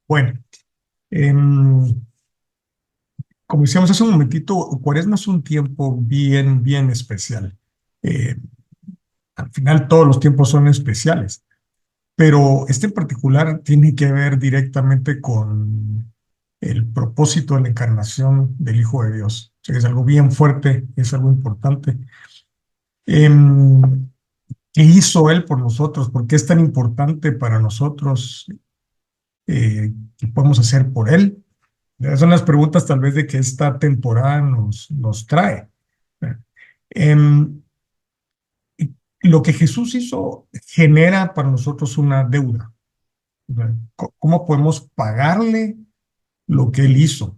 Bueno, em, como decíamos hace un momentito, Cuaresma es un tiempo bien, bien especial. Eh, Al final todos los tiempos son especiales, pero este en particular tiene que ver directamente con el propósito de la encarnación del Hijo de Dios. O sea, es algo bien fuerte, es algo importante. Em, ¿Qué hizo Él por nosotros? ¿Por qué es tan importante para nosotros? ¿Qué podemos hacer por Él? Esas son las preguntas tal vez de que esta temporada nos trae. Em, lo que Jesús hizo genera para nosotros una deuda. ¿Cómo podemos pagarle lo que Él hizo?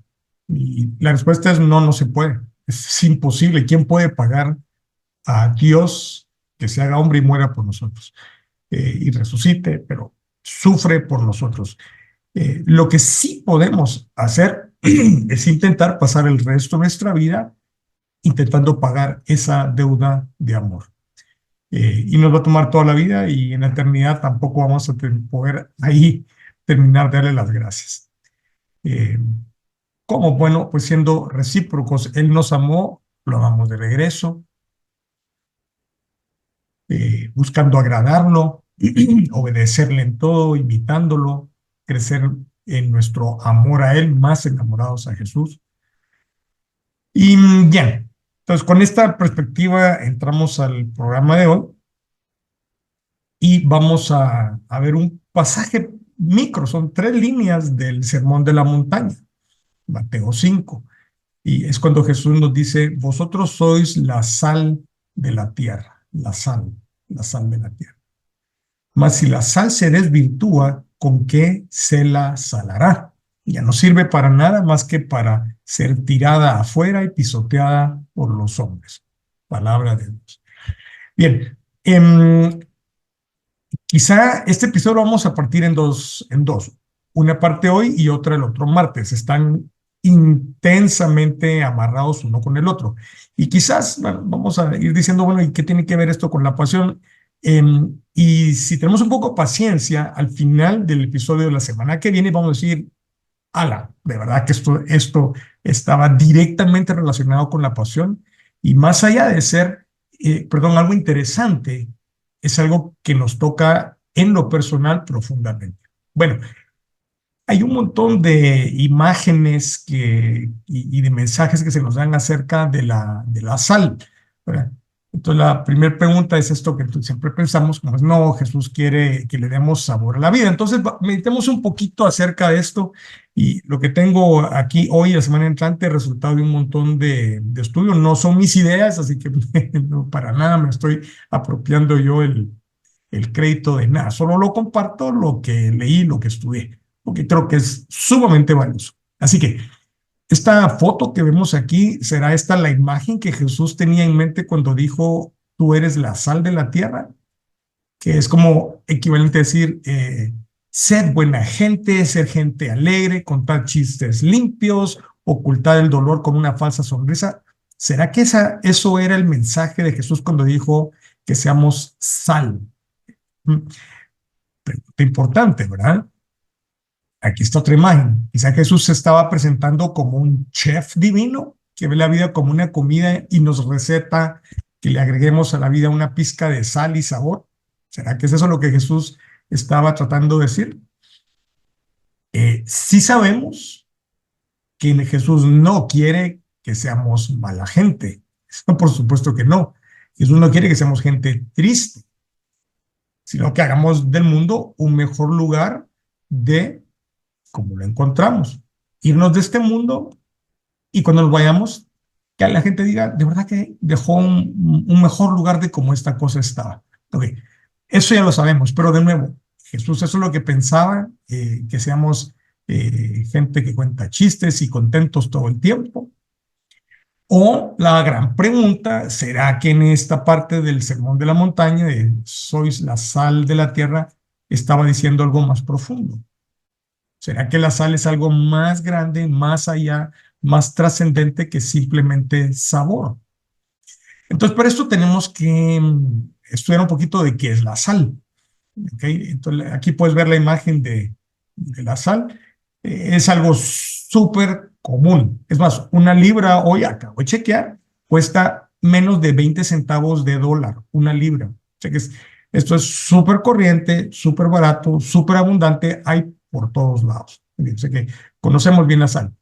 Y la respuesta es no, no se puede. Es imposible. ¿Quién puede pagar a Dios que se haga hombre y muera por nosotros? Y resucite, pero sufre por nosotros. Lo que sí podemos hacer es intentar pasar el resto de nuestra vida intentando pagar esa deuda de amor. Y nos va a tomar toda la vida y en la eternidad tampoco vamos a poder ahí terminar de darle las gracias. Eh, ¿Cómo? Bueno, pues siendo recíprocos, Él nos amó, lo amamos de regreso, buscando agradarlo, obedecerle en todo, imitándolo, crecer en nuestro amor a Él, más enamorados a Jesús. Y bien, entonces con esta perspectiva entramos al programa de hoy y vamos a ver un pasaje micro, son 3 líneas del Sermón de la Montaña, Mateo 5, y es cuando Jesús nos dice, vosotros sois la sal de la tierra, la sal de la tierra. Mas si la sal se desvirtúa, ¿con qué se la salará? Ya no sirve para nada más que para ser tirada afuera y pisoteada por los hombres. Palabra de Dios. Bien, quizá este episodio lo vamos a partir en dos. Una parte hoy y otra el otro martes. Están intensamente amarrados uno con el otro. Y quizás, bueno, vamos a ir diciendo, bueno, ¿y qué tiene que ver esto con la pasión? Y si tenemos un poco de paciencia, al final del episodio de la semana que viene vamos a decir, ala, de verdad que esto estaba directamente relacionado con la pasión. Y más allá de ser, perdón, algo interesante, es algo que nos toca en lo personal profundamente. Bueno, hay un montón de imágenes y de mensajes que se nos dan acerca de la sal, ¿verdad? Entonces, la primera pregunta es esto que siempre pensamos, como es, no, Jesús quiere que le demos sabor a la vida. Entonces, meditemos un poquito acerca de esto y lo que tengo aquí hoy, la semana entrante, resultado de un montón de estudios. No son mis ideas, así que no, para nada me estoy apropiando yo el crédito de nada, solo lo comparto lo que leí, lo que estudié, porque creo que es sumamente valioso. Así que esta foto que vemos aquí, ¿será esta la imagen que Jesús tenía en mente cuando dijo, tú eres la sal de la tierra? Que es como equivalente a decir, ser buena gente, ser gente alegre, contar chistes limpios, ocultar el dolor con una falsa sonrisa. ¿Será que eso era el mensaje de Jesús cuando dijo que seamos sal? Pregunta importante, ¿verdad? Aquí está otra imagen. Quizá Jesús se estaba presentando como un chef divino que ve la vida como una comida y nos receta que le agreguemos a la vida una pizca de sal y sabor. ¿Será que es eso lo que Jesús estaba tratando de decir? Sí sabemos que Jesús no quiere que seamos mala gente. Eso por supuesto que no. Jesús no quiere que seamos gente triste, sino que hagamos del mundo un mejor lugar de como lo encontramos. Irnos de este mundo y cuando nos vayamos, que la gente diga, de verdad que dejó un mejor lugar de cómo esta cosa estaba. Ok, eso ya lo sabemos, pero de nuevo, Jesús eso es lo que pensaba, que seamos gente que cuenta chistes y contentos todo el tiempo. O la gran pregunta, ¿será que en esta parte del Sermón de la Montaña, de sois la sal de la tierra, estaba diciendo algo más profundo? ¿Será que la sal es algo más grande, más allá, más trascendente que simplemente sabor? Entonces, para esto tenemos que estudiar un poquito de qué es la sal. ¿Ok? Entonces, aquí puedes ver la imagen de, de la sal, es algo súper común. Es más, una libra hoy, acabo de chequear, cuesta menos de 20 centavos de dólar, una libra. O sea que esto es súper corriente, súper barato, súper abundante, hay por todos lados. O sea que conocemos bien la sal.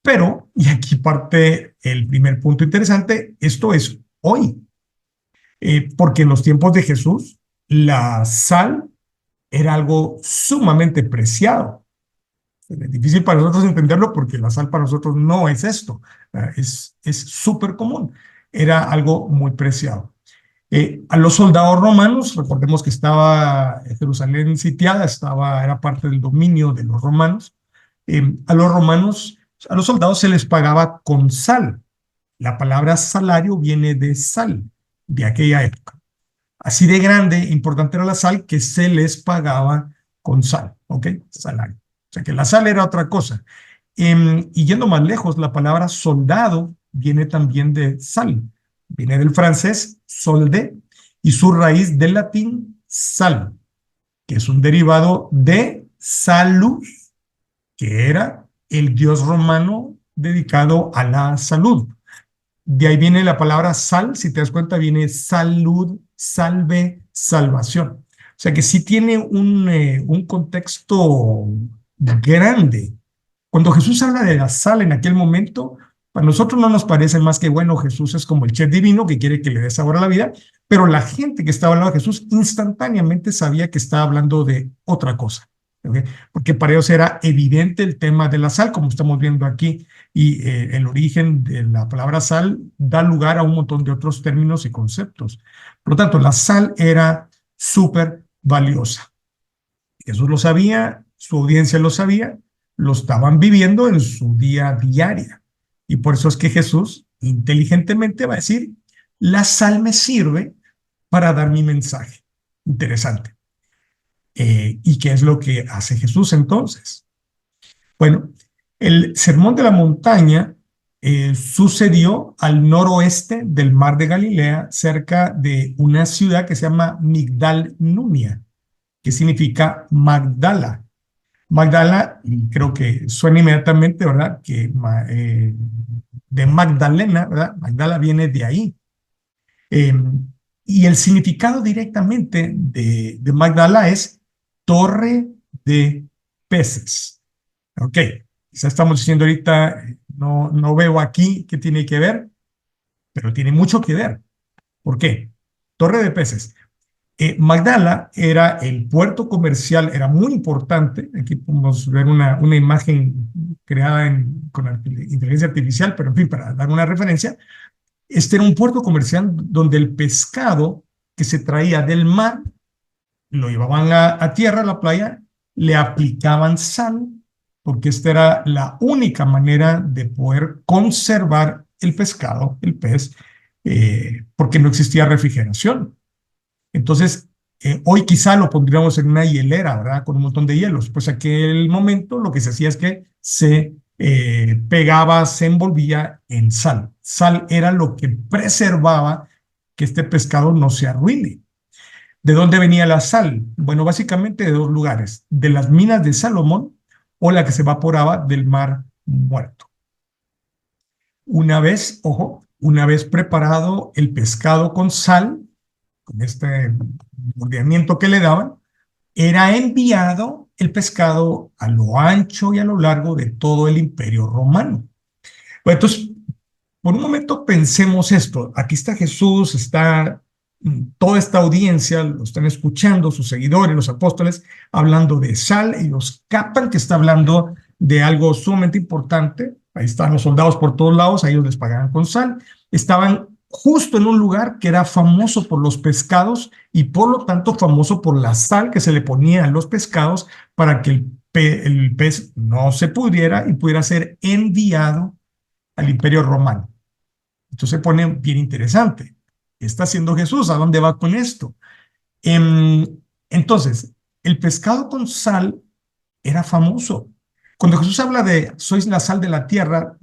Pero, y aquí parte el primer punto interesante, esto es hoy, porque en los tiempos de Jesús, la sal era algo sumamente preciado. Es difícil para nosotros entenderlo porque la sal para nosotros no es esto, es súper común, era algo muy preciado. A los soldados romanos, recordemos que estaba Jerusalén sitiada, era parte del dominio de los romanos, a los romanos, a los soldados se les pagaba con sal. La palabra salario viene de sal, de aquella época. Así de grande, importante era la sal que se les pagaba con sal, ¿ok? Salario. O sea que la sal era otra cosa. Y yendo más lejos, la palabra soldado viene también de sal. Viene del francés solde y su raíz del latín sal, que es un derivado de salus, que era el dios romano dedicado a la salud. De ahí viene la palabra sal, si te das cuenta, viene salud, salve, salvación. O sea que sí tiene un contexto grande. Cuando Jesús habla de la sal en aquel momento, para nosotros no nos parece más que, bueno, Jesús es como el chef divino que quiere que le dé sabor a la vida, pero la gente que estaba hablando de Jesús instantáneamente sabía que estaba hablando de otra cosa, ¿okay? Porque para ellos era evidente el tema de la sal, como estamos viendo aquí, y el origen de la palabra sal da lugar a un montón de otros términos y conceptos. Por lo tanto, la sal era súper valiosa. Jesús lo sabía, su audiencia lo sabía, lo estaban viviendo en su día a diaria. Y por eso es que Jesús inteligentemente va a decir, la sal me sirve para dar mi mensaje. Interesante. ¿Y qué es lo que hace Jesús entonces? Bueno, el Sermón de la Montaña sucedió al noroeste del Mar de Galilea, cerca de una ciudad que se llama Migdal Nunia, que significa Magdala. Magdala, y creo que suena inmediatamente, ¿verdad? Que de Magdalena, ¿verdad? Magdala viene de ahí. Eh, y el significado directamente de Magdala es torre de peces. Ok, quizá estamos diciendo ahorita, no veo aquí qué tiene que ver, pero tiene mucho que ver. ¿Por qué? Torre de peces. Magdala era el puerto comercial, era muy importante. Aquí podemos ver una imagen creada con inteligencia artificial, pero en fin, para dar una referencia, este era un puerto comercial donde el pescado que se traía del mar lo llevaban a tierra, a la playa, le aplicaban sal, porque esta era la única manera de poder conservar el pescado, el pez, porque no existía refrigeración. Entonces, hoy quizá lo pondríamos en una hielera, ¿verdad? Con un montón de hielos. Pues aquel momento lo que se hacía es que se pegaba, se envolvía en sal. Sal era lo que preservaba que este pescado no se arruine. ¿De dónde venía la sal? Bueno, básicamente de dos lugares, de las minas de Salomón o la que se evaporaba del mar muerto. Una vez, ojo, una vez preparado el pescado con sal, con este moldeamiento que le daban, era enviado el pescado a lo ancho y a lo largo de todo el imperio romano. Bueno, entonces, por un momento pensemos esto. Aquí está Jesús, está toda esta audiencia, lo están escuchando, sus seguidores, los apóstoles, hablando de sal. Ellos captan que está hablando de algo sumamente importante. Ahí están los soldados por todos lados, a ellos les pagaban con sal. Estaban justo en un lugar que era famoso por los pescados y por lo tanto famoso por la sal que se le ponía a los pescados para que el pez no se pudriera y pudiera ser enviado al imperio romano. Entonces se pone bien interesante. ¿Qué está haciendo Jesús? ¿A dónde va con esto? Entonces, el pescado con sal era famoso. Cuando Jesús habla de sois la sal de la tierra,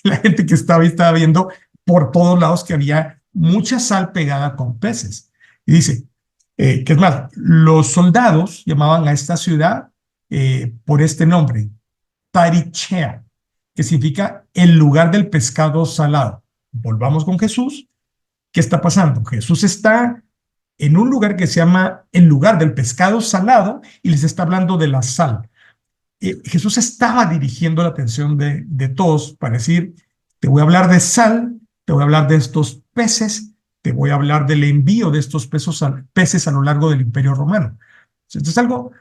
la gente que estaba ahí estaba viendo por todos lados que había mucha sal pegada con peces. Y dice, que es más, los soldados llamaban a esta ciudad por este nombre, Tarichea, que significa el lugar del pescado salado. Volvamos con Jesús. ¿Qué está pasando? Jesús está en un lugar que se llama el lugar del pescado salado y les está hablando de la sal. Jesús estaba dirigiendo la atención de todos para decir, te voy a hablar de sal, te voy a hablar de estos peces, te voy a hablar del envío de estos peces a lo largo del Imperio Romano. Entonces es algo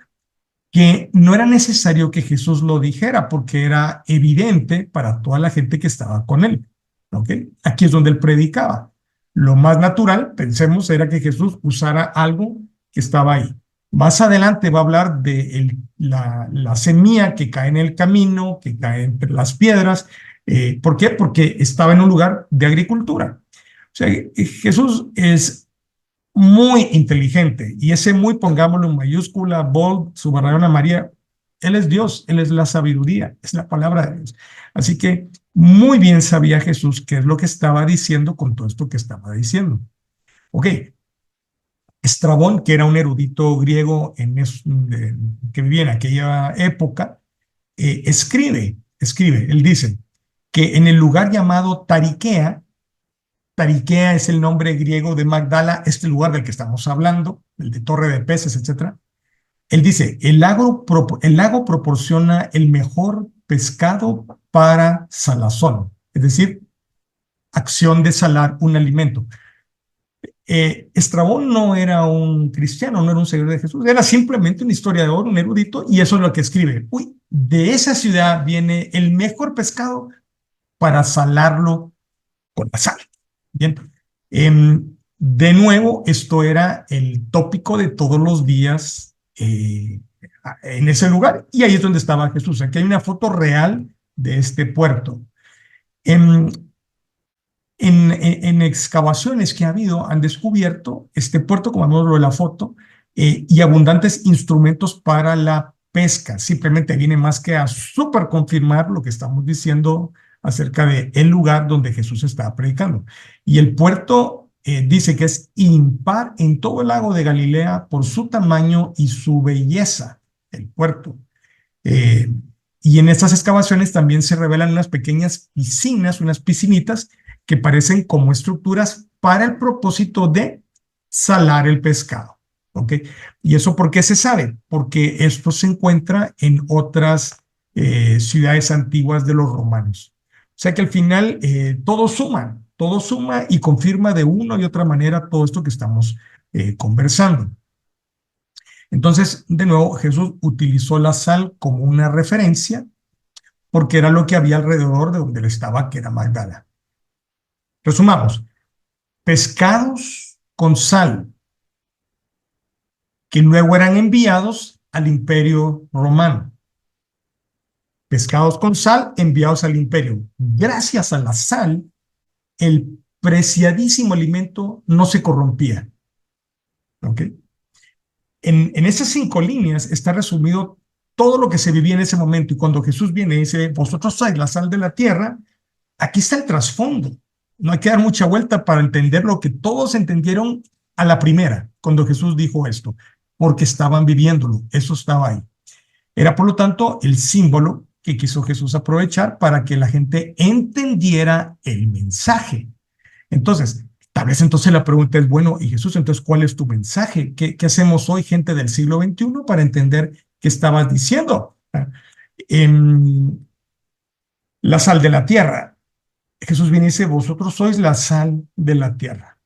que no era necesario que Jesús lo dijera porque era evidente para toda la gente que estaba con él. ¿Okay? Aquí es donde él predicaba. Lo más natural, pensemos, era que Jesús usara algo que estaba ahí. Más adelante va a hablar de la semilla que cae en el camino, que cae entre las piedras. ¿Por qué? Porque estaba en un lugar de agricultura. O sea, Jesús es muy inteligente, y ese muy, pongámoslo en mayúscula, bold, subrayado María, él es Dios, él es la sabiduría, es la palabra de Dios. Así que muy bien sabía Jesús qué es lo que estaba diciendo con todo esto que estaba diciendo. Ok, Estrabón, que era un erudito griego que vivía en aquella época, escribe, él dice que en el lugar llamado Tariquea, Tariquea es el nombre griego de Magdala, este lugar del que estamos hablando, el de Torre de Peces, etc. Él dice, el lago proporciona el mejor pescado para salazón, es decir, acción de salar un alimento. Estrabón no era un cristiano, no era un seguidor de Jesús, era simplemente un historiador, un erudito, y eso es lo que escribe. Uy, de esa ciudad viene el mejor pescado para salarlo con la sal. Bien. De nuevo, esto era el tópico de todos los días en ese lugar, y ahí es donde estaba Jesús. Aquí hay una foto real de este puerto. En excavaciones que ha habido, han descubierto este puerto, como vemos lo de la foto, y abundantes instrumentos para la pesca. Simplemente viene más que a súper confirmar lo que estamos diciendo acerca de el lugar donde Jesús estaba predicando. Y el puerto dice que es impar en todo el lago de Galilea por su tamaño y su belleza, el puerto. Eh, y en estas excavaciones también se revelan unas pequeñas piscinas, unas piscinitas que parecen como estructuras para el propósito de salar el pescado. ¿Ok? ¿Y eso por qué se sabe? Porque esto se encuentra en otras ciudades antiguas de los romanos. O sea que al final todo suma y confirma de una y otra manera todo esto que estamos conversando. Entonces, de nuevo, Jesús utilizó la sal como una referencia porque era lo que había alrededor de donde él estaba, que era Magdala. Resumamos, pescados con sal que luego eran enviados al Imperio Romano. Pescados con sal enviados al imperio. Gracias a la sal, el preciadísimo alimento no se corrompía. ¿Ok? En esas 5 líneas está resumido todo lo que se vivía en ese momento. Y cuando Jesús viene y dice, vosotros sois la sal de la tierra, aquí está el trasfondo. No hay que dar mucha vuelta para entender lo que todos entendieron a la primera, cuando Jesús dijo esto, porque estaban viviéndolo, eso estaba ahí. Era, por lo tanto, el símbolo que quiso Jesús aprovechar para que la gente entendiera el mensaje. Entonces, tal vez entonces la pregunta es, bueno, y Jesús, entonces, ¿cuál es tu mensaje? ¿Qué hacemos hoy, gente del siglo XXI, para entender qué estabas diciendo? La sal de la tierra. Jesús viene y dice, vosotros sois la sal de la tierra.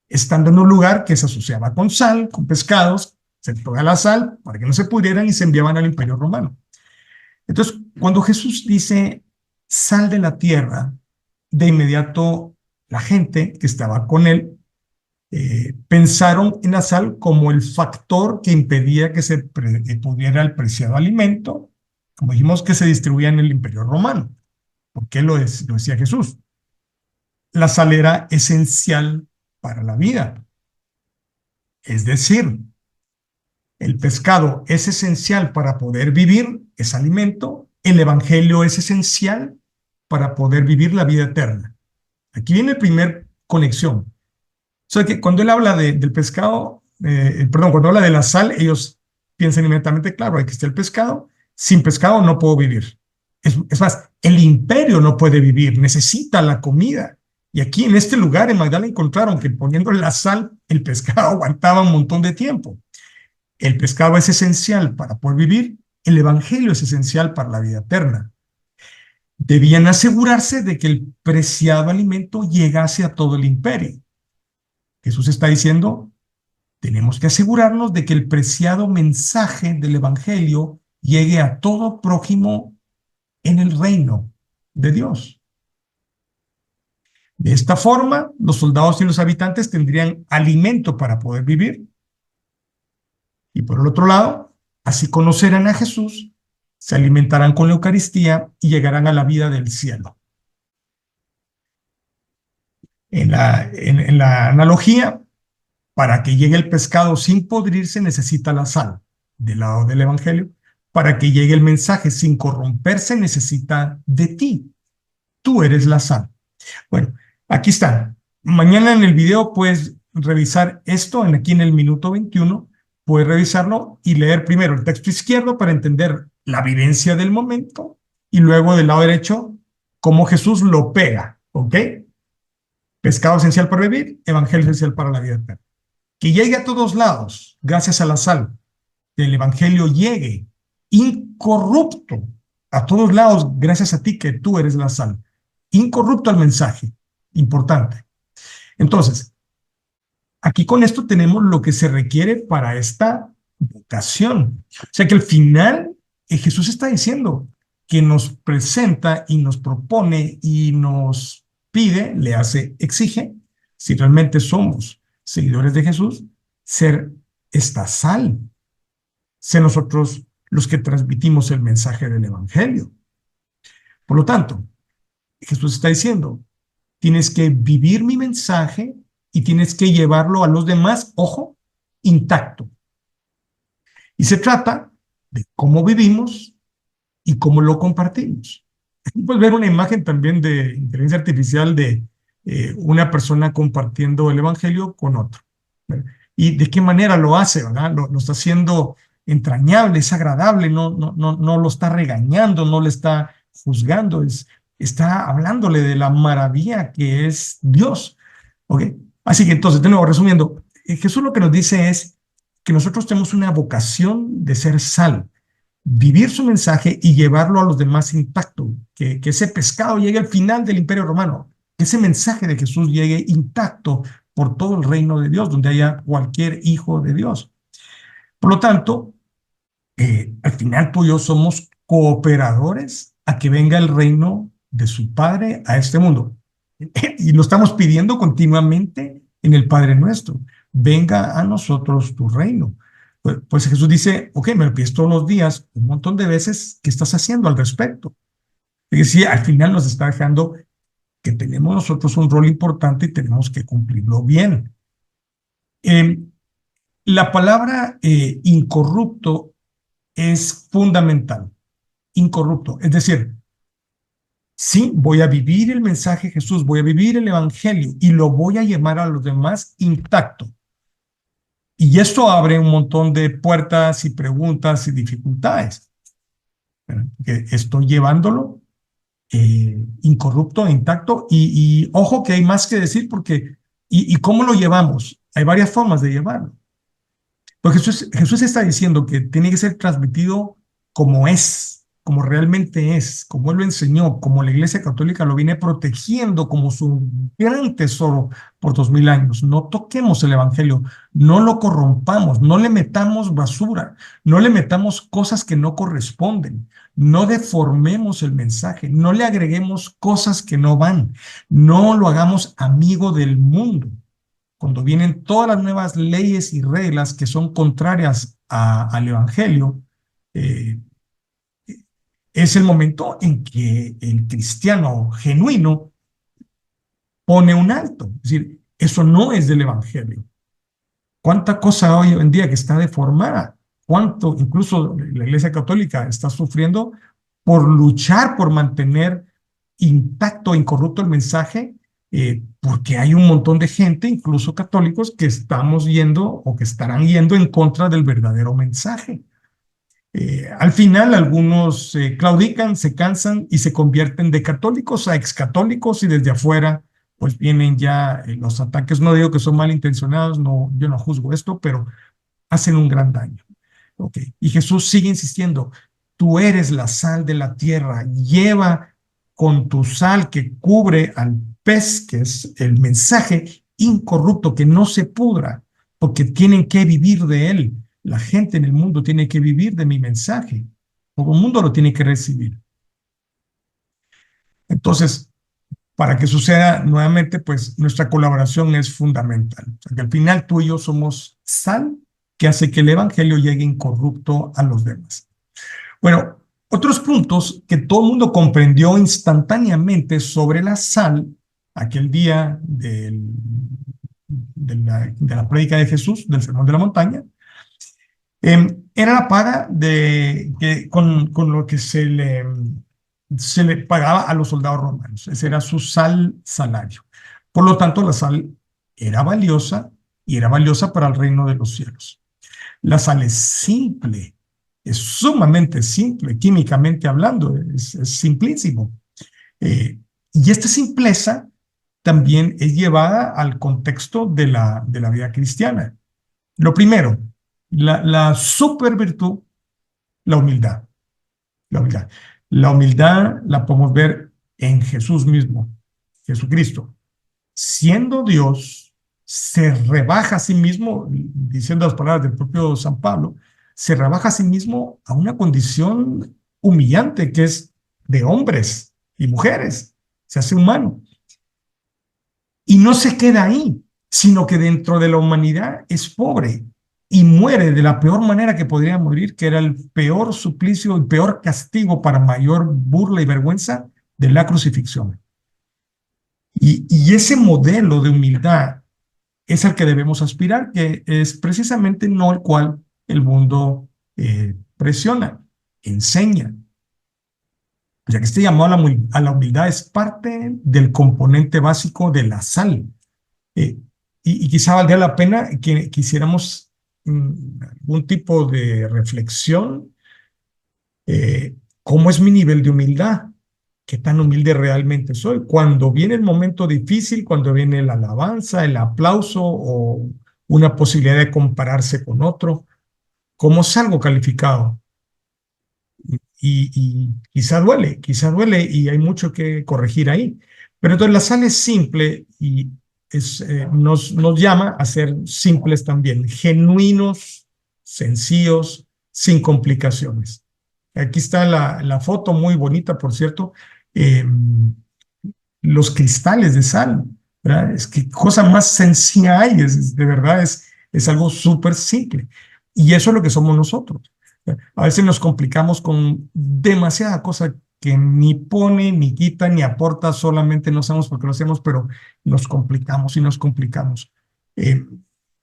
Estando en un lugar que se asociaba con sal, con pescados, se toca la sal para que no se pudrieran y se enviaban al Imperio Romano. Entonces, cuando Jesús dice sal de la tierra, de inmediato la gente que estaba con él pensaron en la sal como el factor que impedía que se pudiera el preciado alimento, como dijimos, que se distribuía en el Imperio Romano. ¿Por qué lo decía Jesús? La sal era esencial para la vida. Es decir, el pescado es esencial para poder vivir, es alimento. El evangelio es esencial para poder vivir la vida eterna. Aquí viene la primera conexión. O sea que cuando él habla del pescado, perdón, cuando habla de la sal, ellos piensan inmediatamente, claro, aquí está el pescado, sin pescado no puedo vivir. Es más, el imperio no puede vivir, necesita la comida. Y aquí en este lugar en Magdala encontraron que poniéndole la sal, el pescado aguantaba un montón de tiempo. El pescado es esencial para poder vivir, el evangelio es esencial para la vida eterna. Debían asegurarse de que el preciado alimento llegase a todo el imperio. Jesús está diciendo, tenemos que asegurarnos de que el preciado mensaje del evangelio llegue a todo prójimo en el reino de Dios. De esta forma, los soldados y los habitantes tendrían alimento para poder vivir. Y por el otro lado, así conocerán a Jesús, se alimentarán con la Eucaristía y llegarán a la vida del cielo. En la analogía, para que llegue el pescado sin podrirse necesita la sal, del lado del Evangelio. Para que llegue el mensaje sin corromperse necesita de ti. Tú eres la sal. Bueno, aquí está. Mañana en el video puedes revisar esto, aquí en el minuto 21, puedes revisarlo y leer primero el texto izquierdo para entender la vivencia del momento y luego del lado derecho cómo Jesús lo pega, ¿ok? Pescado esencial para vivir, evangelio esencial para la vida eterna. Que llegue a todos lados, gracias a la sal, que el evangelio llegue incorrupto a todos lados, gracias a ti que tú eres la sal. Incorrupto al mensaje, importante. Entonces, aquí con esto tenemos lo que se requiere para esta vocación. O sea que al final Jesús está diciendo que nos presenta y nos propone y nos pide, le hace, exige, si realmente somos seguidores de Jesús, ser esta sal, ser nosotros los que transmitimos el mensaje del evangelio. Por lo tanto, Jesús está diciendo, tienes que vivir mi mensaje y tienes que llevarlo a los demás, ojo, intacto. Y se trata de cómo vivimos y cómo lo compartimos. Aquí puedes ver una imagen también de inteligencia artificial de una persona compartiendo el evangelio con otro. ¿Verdad? Y de qué manera lo hace, ¿verdad? Lo está haciendo entrañable, es agradable, no lo está regañando, no le está juzgando, está hablándole de la maravilla que es Dios. ¿Ok? Así que entonces, de nuevo, resumiendo, Jesús lo que nos dice es que nosotros tenemos una vocación de ser sal, vivir su mensaje y llevarlo a los demás intacto, que ese pescado llegue al final del Imperio Romano, que ese mensaje de Jesús llegue intacto por todo el reino de Dios, donde haya cualquier hijo de Dios. Por lo tanto, al final tú y yo somos cooperadores a que venga el reino de su Padre a este mundo. Y lo estamos pidiendo continuamente en el Padre Nuestro. Venga a nosotros tu reino. Pues Jesús dice, ok, me lo pides todos los días, un montón de veces, ¿qué estás haciendo al respecto? Y sí, al final nos está dejando que tenemos nosotros un rol importante y tenemos que cumplirlo bien. La palabra incorrupto es fundamental. Incorrupto, es decir, sí, voy a vivir el mensaje de Jesús, voy a vivir el evangelio y lo voy a llevar a los demás intacto. Y esto abre un montón de puertas y preguntas y dificultades. Que estoy llevándolo incorrupto, intacto, y ojo que hay más que decir porque, ¿y cómo lo llevamos? Hay varias formas de llevarlo. Pues Jesús está diciendo que tiene que ser transmitido como es, como realmente es, como Él lo enseñó, como la Iglesia Católica lo viene protegiendo como su gran tesoro por 2000 años. No toquemos el Evangelio, no lo corrompamos, no le metamos basura, no le metamos cosas que no corresponden, no deformemos el mensaje, no le agreguemos cosas que no van, no lo hagamos amigo del mundo. Cuando vienen todas las nuevas leyes y reglas que son contrarias al Evangelio, es el momento en que el cristiano genuino pone un alto. Es decir, eso no es del Evangelio. ¿Cuánta cosa hoy en día que está deformada? ¿Cuánto incluso la Iglesia Católica está sufriendo por luchar por mantener intacto e incorrupto el mensaje? Porque hay un montón de gente, incluso católicos, que estamos yendo o que estarán yendo en contra del verdadero mensaje. Al final, algunos claudican, se cansan y se convierten de católicos a excatólicos, y desde afuera, pues vienen ya los ataques. No digo que son malintencionados, no, yo no juzgo esto, pero hacen un gran daño. Okay. Y Jesús sigue insistiendo: tú eres la sal de la tierra, lleva con tu sal que cubre al pez, que es el mensaje incorrupto, que no se pudra, porque tienen que vivir de él. La gente en el mundo tiene que vivir de mi mensaje. Todo el mundo lo tiene que recibir. Entonces, para que suceda nuevamente, pues nuestra colaboración es fundamental. O sea, que al final tú y yo somos sal que hace que el evangelio llegue incorrupto a los demás. Bueno, otros puntos que todo el mundo comprendió instantáneamente sobre la sal aquel día de la prédica de Jesús, del Sermón de la Montaña, era la paga con lo que se le pagaba a los soldados romanos. Ese era su salario. Por lo tanto, la sal era valiosa, y era valiosa para el reino de los cielos. La sal es simple, es sumamente simple, químicamente hablando, es simplísimo. Eh, y esta simpleza también es llevada al contexto de la vida cristiana. Lo primero, la super virtud, la humildad. La humildad. La humildad la podemos ver en Jesús mismo, Jesucristo. Siendo Dios, se rebaja a sí mismo, diciendo las palabras del propio San Pablo, se rebaja a sí mismo a una condición humillante, que es de hombres y mujeres. Se hace humano. Y no se queda ahí, sino que dentro de la humanidad es pobre y muere de la peor manera que podría morir, que era el peor suplicio, el peor castigo para mayor burla y vergüenza, de la crucifixión. Y ese modelo de humildad es al que debemos aspirar, que es precisamente no el cual el mundo presiona, enseña. Ya que este llamado a la humildad es parte del componente básico de la sal. Eh, y quizá valdría la pena que quisiéramos algún tipo de reflexión. ¿Cómo es mi nivel de humildad? ¿Qué tan humilde realmente soy? Cuando viene el momento difícil, cuando viene la alabanza, el aplauso o una posibilidad de compararse con otro, ¿cómo salgo calificado? Y quizá duele y hay mucho que corregir ahí. Pero entonces la sal es simple y nos llama a ser simples también, genuinos, sencillos, sin complicaciones. Aquí está la foto, muy bonita, por cierto. eh, los cristales de sal, ¿verdad? Es que cosa más sencilla hay, de verdad es algo súper simple. Y eso es lo que somos nosotros. A veces nos complicamos con demasiada cosa que ni pone, ni quita, ni aporta, solamente no sabemos por qué lo hacemos, pero nos complicamos y nos complicamos. Eh,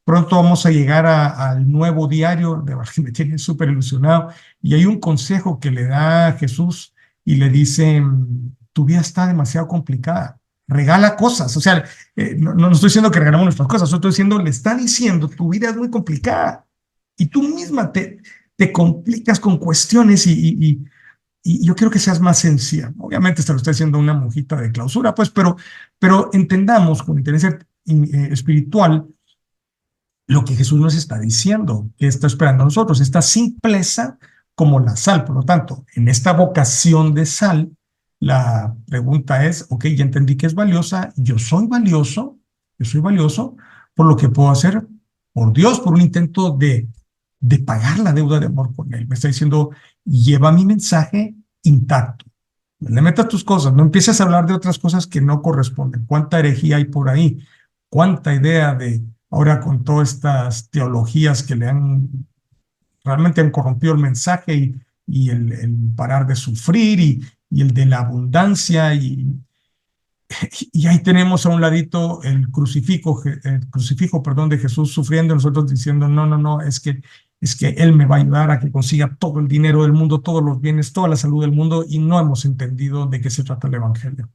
Pronto vamos a llegar al nuevo diario, de verdad que me tiene súper ilusionado, y hay un consejo que le da Jesús y le dice: tu vida está demasiado complicada, regala cosas. O sea, no estoy diciendo que regalamos nuestras cosas, estoy diciendo, le está diciendo, tu vida es muy complicada y tú misma te complicas con cuestiones y yo quiero que seas más sencilla. Obviamente se lo está diciendo una monjita de clausura, pues, pero entendamos con inteligencia espiritual lo que Jesús nos está diciendo, que está esperando a nosotros, esta simpleza como la sal. Por lo tanto, en esta vocación de sal, la pregunta es: ok, ya entendí que es valiosa, yo soy valioso por lo que puedo hacer por Dios, por un intento de pagar la deuda de amor con Él. Me está diciendo: lleva mi mensaje intacto. No le metas tus cosas, no empieces a hablar de otras cosas que no corresponden. ¿Cuánta herejía hay por ahí? ¿Cuánta idea de ahora con todas estas teologías que realmente han corrompido el mensaje y el parar de sufrir y el de la abundancia y ahí tenemos a un ladito el crucifijo, perdón, de Jesús sufriendo, nosotros diciendo: no, no, no, es que Él me va a ayudar a que consiga todo el dinero del mundo, todos los bienes, toda la salud del mundo, y no hemos entendido de qué se trata el Evangelio.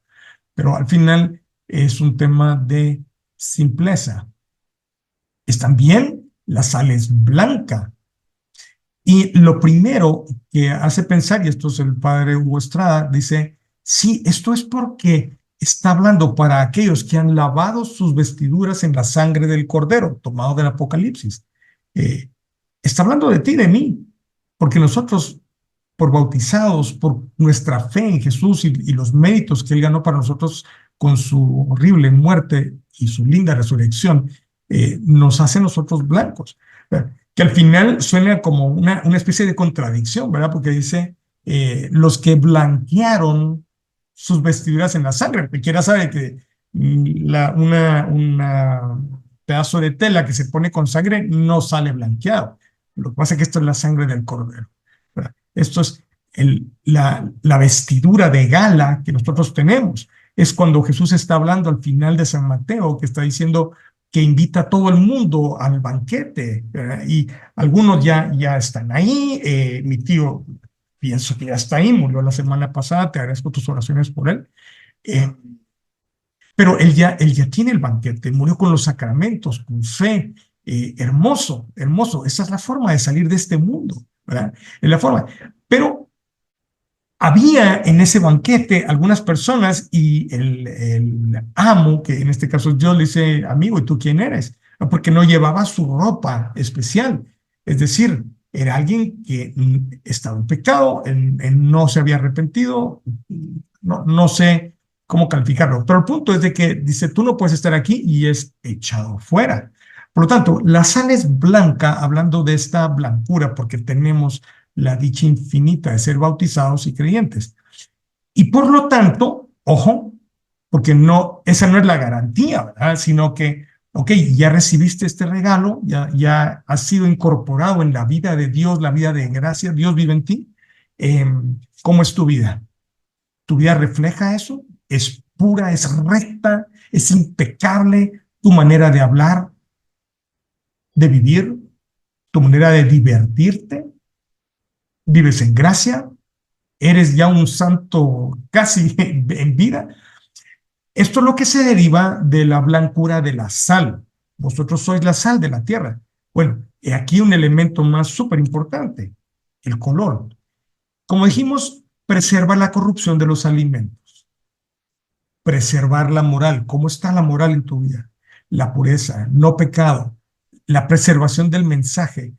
Pero al final es un tema de simpleza. Es también la sal es blanca Y lo primero que hace pensar, y esto es el padre Hugo Estrada, dice, sí, esto es porque está hablando para aquellos que han lavado sus vestiduras en la sangre del Cordero, tomado del Apocalipsis. Eh, Está hablando de ti, de mí, porque nosotros, por bautizados, por nuestra fe en Jesús y los méritos que Él ganó para nosotros con su horrible muerte y su linda resurrección, nos hace nosotros blancos. Que al final suena como una especie de contradicción, ¿verdad? Porque dice, los que blanquearon sus vestiduras en la sangre. Cualquiera sabe que una pedazo de tela que se pone con sangre no sale blanqueado. Lo que pasa es que esto es la sangre del cordero, ¿verdad? Esto es la vestidura de gala que nosotros tenemos. Es cuando Jesús está hablando al final de San Mateo, que está diciendo que invita a todo el mundo al banquete, ¿verdad? Y algunos ya están ahí. Mi tío, pienso que ya está ahí, murió la semana pasada, te agradezco tus oraciones por él. Eh, pero él ya tiene el banquete, murió con los sacramentos, con fe. Hermoso, hermoso. Esa es la forma de salir de este mundo, ¿verdad? Es la forma. Pero había en ese banquete algunas personas y el amo, que en este caso yo le dice, amigo, ¿y tú quién eres? Porque no llevaba su ropa especial. Es decir, era alguien que estaba en pecado, él no se había arrepentido, no sé cómo calificarlo. Pero el punto es de que dice, tú no puedes estar aquí y es echado fuera. Por lo tanto, la sal es blanca, hablando de esta blancura, porque tenemos la dicha infinita de ser bautizados y creyentes. Y por lo tanto, ojo, porque no, esa no es la garantía, ¿verdad? Sino que, ok, ya recibiste este regalo, ya has sido incorporado en la vida de Dios, la vida de gracia, Dios vive en ti. Eh, ¿Cómo es tu vida? ¿Tu vida refleja eso? ¿Es pura, es recta, es impecable tu manera de hablar, de vivir, tu manera de divertirte? ¿Vives en gracia? ¿Eres ya un santo casi en vida? Esto es lo que se deriva de la blancura de la sal. Vosotros sois la sal de la tierra. Bueno, y aquí un elemento más súper importante, el color. Como dijimos, preserva la corrupción de los alimentos, preservar la moral. ¿Cómo está la moral en tu vida? La pureza, no pecado, la preservación del mensaje.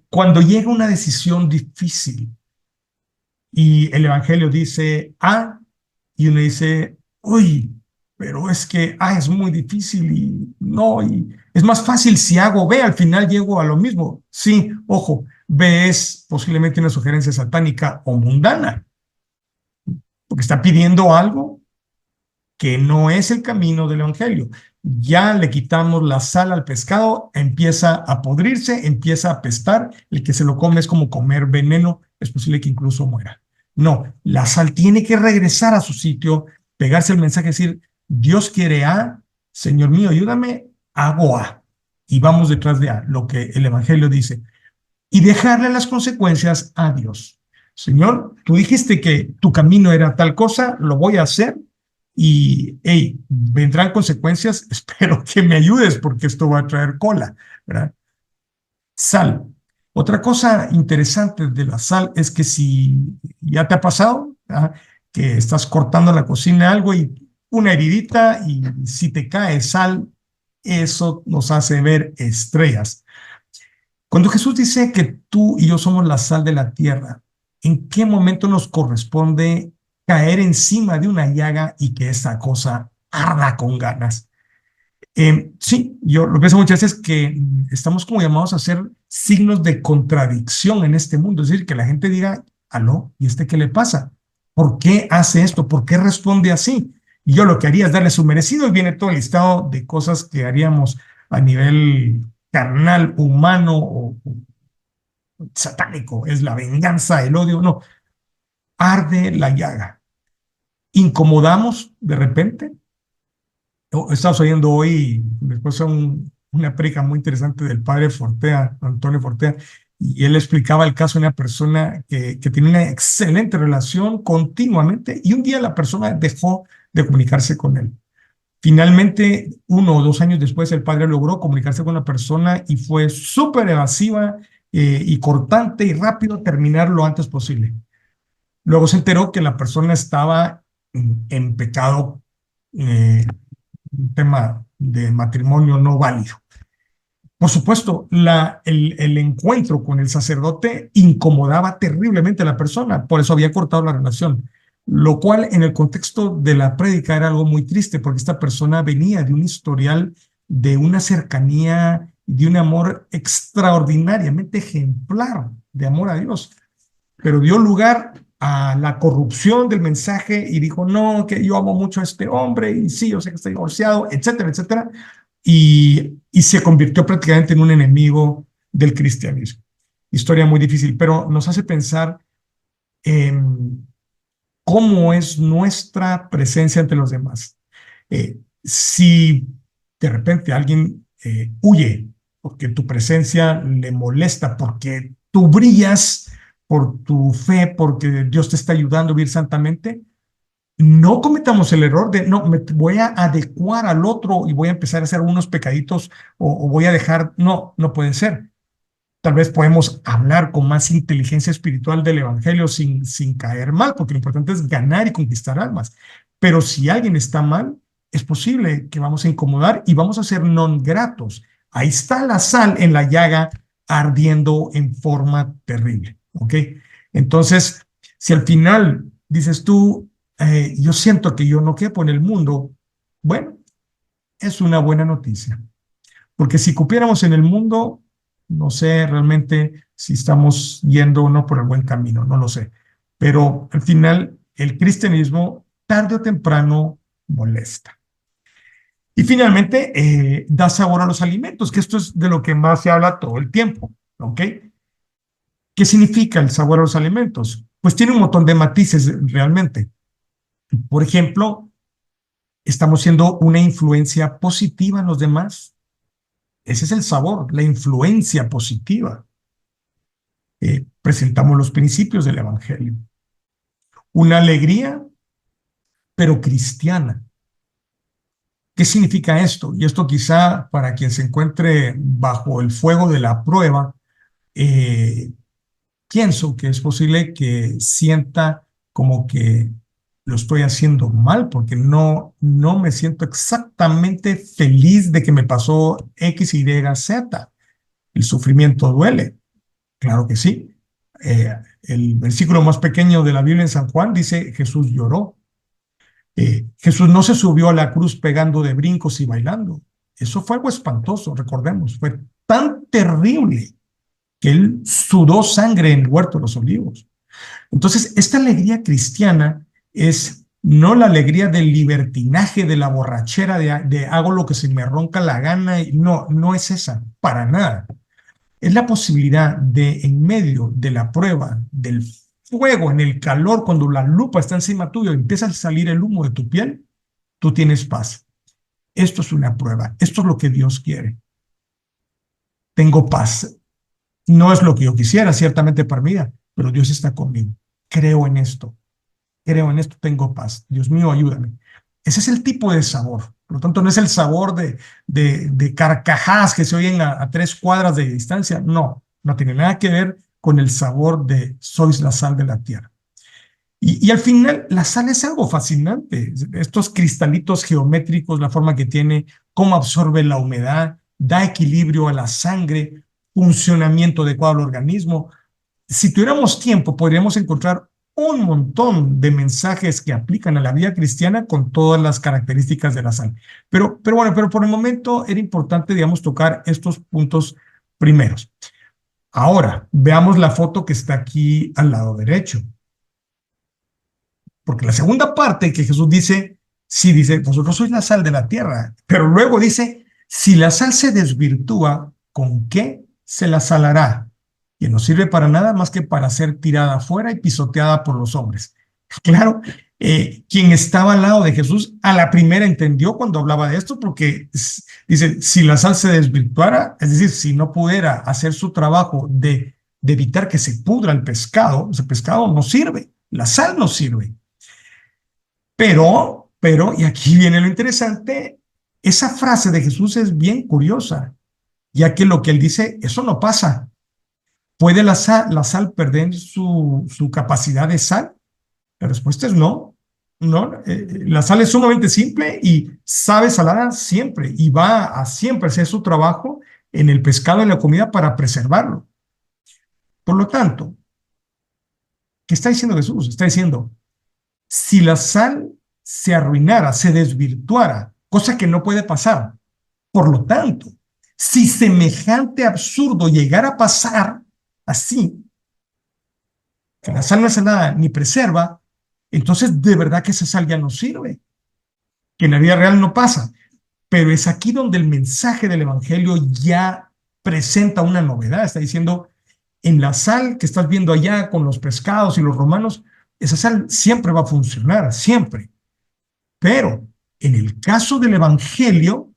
Cuando llega una decisión difícil, y el Evangelio dice A y uno dice, uy, pero es que A es muy difícil y no, y es más fácil si hago B, al final llego a lo mismo. Sí, ojo, B es posiblemente una sugerencia satánica o mundana, porque está pidiendo algo que no es el camino del Evangelio. Ya le quitamos la sal al pescado, empieza a podrirse, empieza a apestar, el que se lo come es como comer veneno, es posible que incluso muera. No, la sal tiene que regresar a su sitio, pegarse el mensaje, decir, Dios quiere A, Señor mío, ayúdame, hago A. Y vamos detrás de A, lo que el Evangelio dice. Y dejarle las consecuencias a Dios. Señor, tú dijiste que tu camino era tal cosa, lo voy a hacer y, hey, vendrán consecuencias, espero que me ayudes porque esto va a traer cola, ¿verdad? Sal. Otra cosa interesante de la sal es que si ya te ha pasado, ¿verdad? Que estás cortando en la cocina algo y una heridita y si te cae sal, eso nos hace ver estrellas. Cuando Jesús dice que tú y yo somos la sal de la tierra, ¿en qué momento nos corresponde caer encima de una llaga y que esa cosa arda con ganas? Sí, yo lo pienso muchas veces que estamos como llamados a hacer signos de contradicción en este mundo, es decir, que la gente diga, aló, ¿y este qué le pasa? ¿Por qué hace esto? ¿Por qué responde así? Y yo lo que haría es darle su merecido y viene todo el listado de cosas que haríamos a nivel carnal, humano o satánico, es la venganza, el odio, no, arde la llaga. Incomodamos de repente. Estamos oyendo hoy, después una prédica muy interesante del padre Fortea, Antonio Fortea, y él explicaba el caso de una persona que tiene una excelente relación continuamente y un día la persona dejó de comunicarse con él. Finalmente, 1 o 2 años después, el padre logró comunicarse con la persona y fue súper evasiva y cortante y rápido, terminar lo antes posible. Luego se enteró que la persona estaba en pecado, un tema de matrimonio no válido. Por supuesto, el encuentro con el sacerdote incomodaba terriblemente a la persona, por eso había cortado la relación, lo cual en el contexto de la prédica era algo muy triste, porque esta persona venía de un historial de una cercanía, de un amor extraordinariamente ejemplar de amor a Dios, pero dio lugar a la corrupción del mensaje y dijo, no, que yo amo mucho a este hombre y sí, yo sé que está divorciado, etcétera, etcétera, y se convirtió prácticamente en un enemigo del cristianismo. Historia muy difícil, pero nos hace pensar en cómo es nuestra presencia ante los demás. Si de repente alguien huye porque tu presencia le molesta, porque tú brillas por tu fe, porque Dios te está ayudando a vivir santamente, no cometamos el error de, no, me voy a adecuar al otro y voy a empezar a hacer unos pecaditos o voy a dejar, no, no puede ser. Tal vez podemos hablar con más inteligencia espiritual del evangelio sin caer mal, porque lo importante es ganar y conquistar almas. Pero si alguien está mal, es posible que vamos a incomodar y vamos a ser non gratos. Ahí está la sal en la llaga ardiendo en forma terrible, ¿ok? Entonces, si al final dices tú, yo siento que yo no quepo en el mundo, bueno, es una buena noticia. Porque si cupiéramos en el mundo, no sé realmente si estamos yendo o no por el buen camino, no lo sé. Pero al final, el cristianismo, tarde o temprano, molesta. Y finalmente, da sabor a los alimentos, que esto es de lo que más se habla todo el tiempo, ¿ok? ¿Qué significa el sabor a los alimentos? Pues tiene un montón de matices realmente. Por ejemplo, estamos siendo una influencia positiva en los demás. Ese es el sabor, la influencia positiva. Presentamos los principios del Evangelio. Una alegría, pero cristiana. ¿Qué significa esto? Y esto quizá para quien se encuentre bajo el fuego de la prueba, eh, pienso que es posible que sienta como que lo estoy haciendo mal, porque no me siento exactamente feliz de que me pasó X, Y, Z. El sufrimiento duele, claro que sí. El versículo más pequeño de la Biblia en San Juan dice, Jesús lloró. Jesús no se subió a la cruz pegando de brincos y bailando. Eso fue algo espantoso, recordemos. Fue tan terrible que él sudó sangre en el huerto de los olivos. Entonces, esta alegría cristiana es no la alegría del libertinaje, de la borrachera, de hago lo que se me ronca la gana. No, no es esa, para nada. Es la posibilidad de, en medio de la prueba, del fuego, en el calor, cuando la lupa está encima tuyo y empieza a salir el humo de tu piel, tú tienes paz. Esto es una prueba. Esto es lo que Dios quiere. Tengo paz. No es lo que yo quisiera, ciertamente para mí, pero Dios está conmigo. Creo en esto. Creo en esto, tengo paz. Dios mío, ayúdame. Ese es el tipo de sabor. Por lo tanto, no es el sabor de carcajadas que se oyen a 3 cuadras de distancia. No, no tiene nada que ver con el sabor de sois la sal de la tierra. Y al final, la sal es algo fascinante. Estos cristalitos geométricos, la forma que tiene, cómo absorbe la humedad, da equilibrio a la sangre, funcionamiento adecuado al organismo. Si tuviéramos tiempo, podríamos encontrar un montón de mensajes que aplican a la vida cristiana con todas las características de la sal. Pero bueno, pero por el momento era importante, digamos, tocar estos puntos primeros. Ahora, veamos la foto que está aquí al lado derecho. Porque la segunda parte que Jesús dice, sí dice, vosotros sois la sal de la tierra, pero luego dice, si la sal se desvirtúa, ¿con qué se la salará? Que no sirve para nada más que para ser tirada afuera y pisoteada por los hombres. Claro, quien estaba al lado de Jesús a la primera entendió cuando hablaba de esto, porque dice, si la sal se desvirtuara, es decir, si no pudiera hacer su trabajo de evitar que se pudra el pescado, ese pescado no sirve, la sal no sirve. Y aquí viene lo interesante, esa frase de Jesús es bien curiosa, ya que lo que él dice, eso no pasa. ¿Puede la sal perder su capacidad de sal? La respuesta es no. No, la sal es sumamente simple y sabe salada siempre y va a siempre hacer su trabajo en el pescado y la comida para preservarlo. Por lo tanto, ¿qué está diciendo Jesús? Está diciendo, si la sal se arruinara, se desvirtuara, cosa que no puede pasar, por lo tanto, si semejante absurdo llegara a pasar así, que la sal no hace nada ni preserva, entonces de verdad que esa sal ya no sirve, que en la vida real no pasa. Pero es aquí donde el mensaje del Evangelio ya presenta una novedad. Está diciendo, en la sal que estás viendo allá con los pescados y los romanos, esa sal siempre va a funcionar, siempre. Pero en el caso del Evangelio,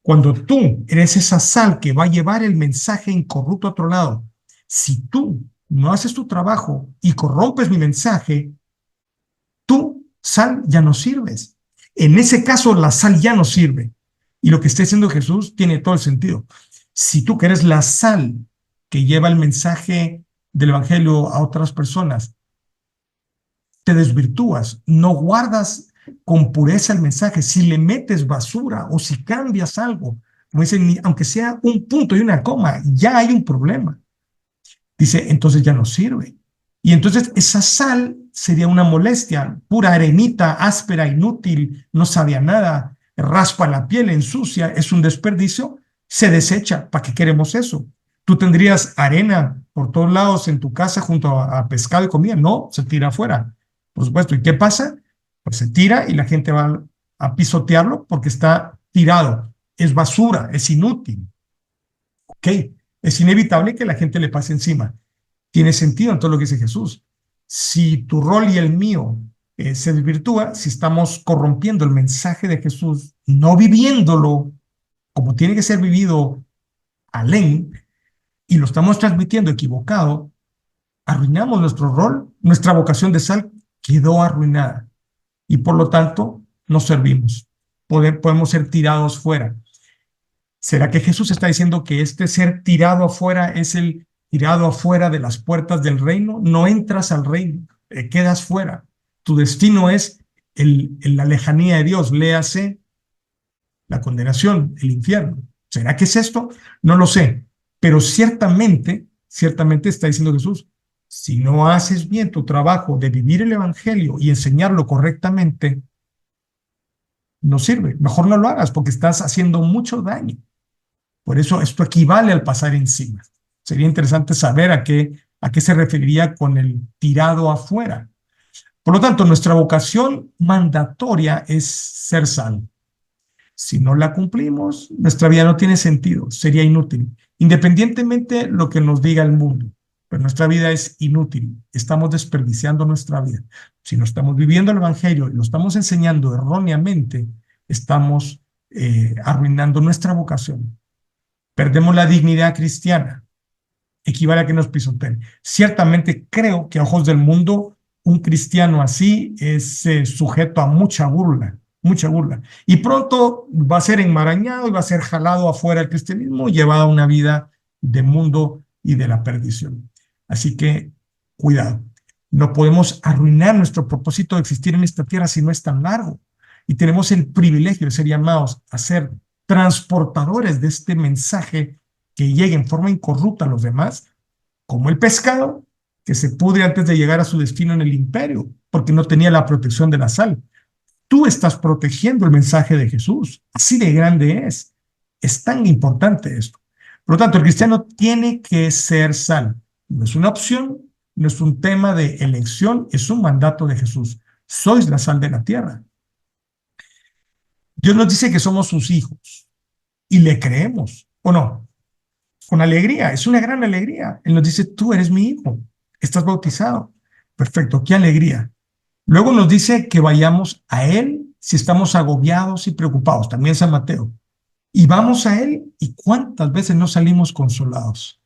cuando tú eres esa sal que va a llevar el mensaje incorrupto a otro lado, si tú no haces tu trabajo y corrompes mi mensaje, tú, sal, ya no sirves. En ese caso, la sal ya no sirve. Y lo que está diciendo Jesús tiene todo el sentido. Si tú que eres la sal que lleva el mensaje del Evangelio a otras personas, te desvirtúas, no guardas con pureza el mensaje, si le metes basura o si cambias algo, como dicen, aunque sea un punto y una coma, ya hay un problema. Dice, entonces ya no sirve. Y entonces esa sal sería una molestia, pura arenita, áspera, inútil, no sabe a nada, raspa la piel, ensucia, es un desperdicio, se desecha. ¿Para qué queremos eso? ¿Tú tendrías arena por todos lados en tu casa junto a pescado y comida? No, se tira afuera, por supuesto. ¿Y qué pasa? Pues se tira y la gente va a pisotearlo porque está tirado. Es basura, es inútil. Ok, es inevitable que la gente le pase encima. Tiene sentido en todo lo que dice Jesús. Si tu rol y el mío se desvirtúa, si estamos corrompiendo el mensaje de Jesús, no viviéndolo como tiene que ser vivido alén, y lo estamos transmitiendo equivocado, arruinamos nuestro rol, nuestra vocación de sal quedó arruinada y por lo tanto no servimos. Podemos ser tirados fuera. ¿Será que Jesús está diciendo que este ser tirado afuera es el tirado afuera de las puertas del reino? No entras al reino, quedas fuera. Tu destino es la lejanía de Dios, léase la condenación, el infierno. ¿Será que es esto? No lo sé, pero ciertamente está diciendo Jesús, si no haces bien tu trabajo de vivir el evangelio y enseñarlo correctamente, no sirve. Mejor no lo hagas porque estás haciendo mucho daño. Por eso esto equivale al pasar encima. Sería interesante saber a qué se referiría con el tirado afuera. Por lo tanto, nuestra vocación mandatoria es ser sal. Si no la cumplimos, nuestra vida no tiene sentido, sería inútil, independientemente de lo que nos diga el mundo. Pero nuestra vida es inútil, estamos desperdiciando nuestra vida. Si no estamos viviendo el Evangelio y lo estamos enseñando erróneamente, estamos arruinando nuestra vocación. Perdemos la dignidad cristiana, equivale a que nos pisoteen. Ciertamente creo que a ojos del mundo un cristiano así es sujeto a mucha burla, mucha burla. Y pronto va a ser enmarañado y va a ser jalado afuera del cristianismo y llevado a una vida de mundo y de la perdición. Así que cuidado, no podemos arruinar nuestro propósito de existir en esta tierra si no es tan largo. Y tenemos el privilegio de ser llamados a ser transportadores de este mensaje que llegue en forma incorrupta a los demás, como el pescado que se pudre antes de llegar a su destino en el imperio, porque no tenía la protección de la sal. Tú estás protegiendo el mensaje de Jesús. Así de grande es. Es tan importante esto. Por lo tanto, el cristiano tiene que ser sal. No es una opción, no es un tema de elección, es un mandato de Jesús. Sois la sal de la tierra. Dios nos dice que somos sus hijos y le creemos, ¿o no? Con alegría, es una gran alegría. Él nos dice, tú eres mi hijo, estás bautizado. Perfecto, qué alegría. Luego nos dice que vayamos a Él si estamos agobiados y preocupados, también San Mateo. Y vamos a Él y cuántas veces no salimos consolados.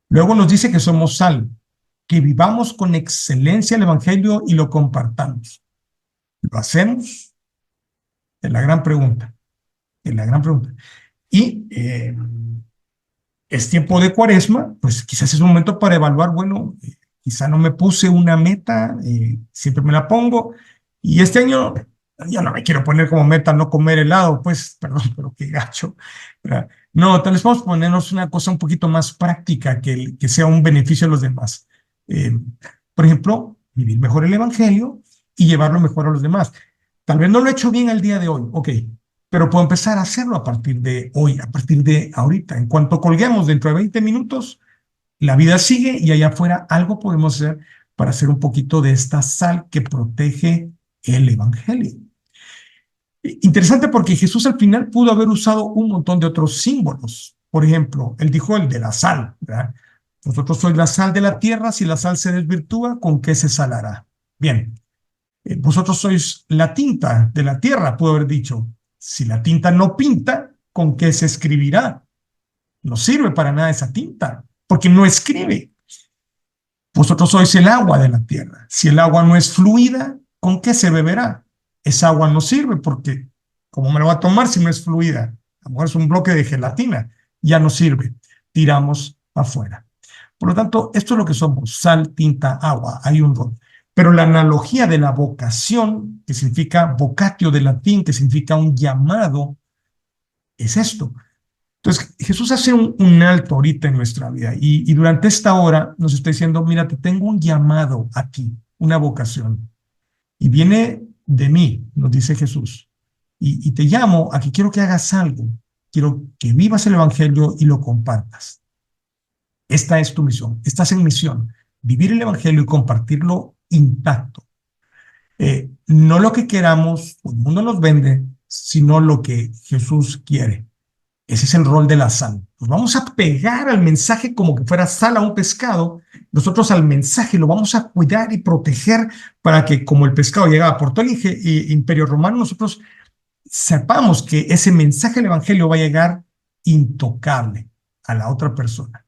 Luego nos dice que somos sal, que vivamos con excelencia el Evangelio y lo compartamos. ¿Lo hacemos? Es la gran pregunta, es la gran pregunta. Y es tiempo de Cuaresma, pues quizás es un momento para evaluar, bueno, quizá no me puse una meta, siempre me la pongo, y este año ya no me quiero poner como meta no comer helado, pues, perdón, pero qué gacho, ¿verdad? No, tal vez vamos a ponernos una cosa un poquito más práctica que sea un beneficio a los demás. Eh, por ejemplo, vivir mejor el Evangelio y llevarlo mejor a los demás. Tal vez no lo he hecho bien el día de hoy, ok, pero puedo empezar a hacerlo a partir de hoy, a partir de ahorita. En cuanto colguemos dentro de 20 minutos, la vida sigue y allá afuera algo podemos hacer para hacer un poquito de esta sal que protege el Evangelio. Interesante porque Jesús al final pudo haber usado un montón de otros símbolos. Por ejemplo, él dijo el de la sal, ¿verdad? Vosotros sois la sal de la tierra, si la sal se desvirtúa, ¿con qué se salará? Bien, vosotros sois la tinta de la tierra, pudo haber dicho. Si la tinta no pinta, ¿con qué se escribirá? No sirve para nada esa tinta, porque no escribe. Vosotros sois el agua de la tierra. Si el agua no es fluida, ¿con qué se beberá? Esa agua no sirve porque, ¿cómo me lo va a tomar si no es fluida? A lo mejor es un bloque de gelatina, ya no sirve. Tiramos afuera. Por lo tanto, esto es lo que somos, sal, tinta, agua, hay un rol. Pero la analogía de la vocación, que significa vocatio de latín, que significa un llamado, es esto. Entonces, Jesús hace un alto ahorita en nuestra vida y durante esta hora nos está diciendo, mira, te tengo un llamado aquí, una vocación, y viene de mí, nos dice Jesús, y te llamo a que quiero que hagas algo, quiero que vivas el Evangelio y lo compartas. Esta es tu misión, estás en misión, vivir el Evangelio y compartirlo intacto. No lo que queramos, el mundo nos vende, sino lo que Jesús quiere. Ese es el rol de la sal. Nos vamos a pegar al mensaje como que fuera sal a un pescado. Nosotros al mensaje lo vamos a cuidar y proteger para que como el pescado llegaba por todo el imperio romano, nosotros sepamos que ese mensaje del evangelio va a llegar intocable a la otra persona.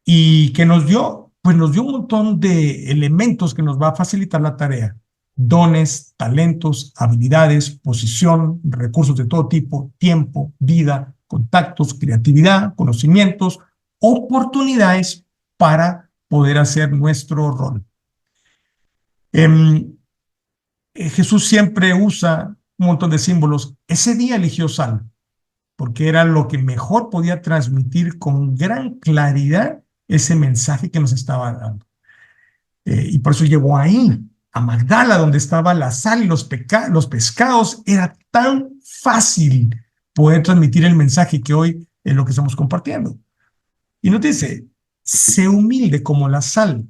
Y que nos dio, pues nos dio un montón de elementos que nos va a facilitar la tarea. Dones, talentos, habilidades, posición, recursos de todo tipo, tiempo, vida, contactos, creatividad, conocimientos, oportunidades para poder hacer nuestro rol. Jesús siempre usa un montón de símbolos. Ese día eligió sal, porque era lo que mejor podía transmitir con gran claridad ese mensaje que nos estaba dando. Y por eso llegó ahí, a Magdala, donde estaba la sal y los pescados. Era tan fácil poder transmitir el mensaje que hoy es lo que estamos compartiendo. Y nos dice, sé humilde como la sal,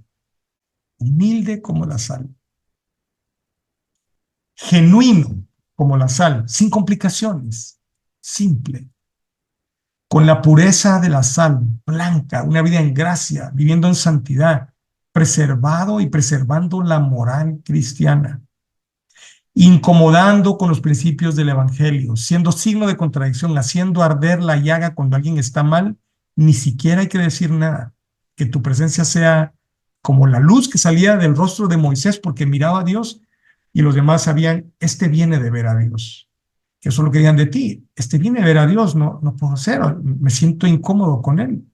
genuino como la sal, sin complicaciones, simple, con la pureza de la sal, blanca, una vida en gracia, viviendo en santidad, preservado y preservando la moral cristiana, incomodando con los principios del Evangelio, siendo signo de contradicción, haciendo arder la llaga cuando alguien está mal, ni siquiera hay que decir nada, que tu presencia sea como la luz que salía del rostro de Moisés porque miraba a Dios y los demás sabían, este viene de ver a Dios. Que eso es lo que digan de ti, este viene de ver a Dios, no puedo hacer, me siento incómodo con él.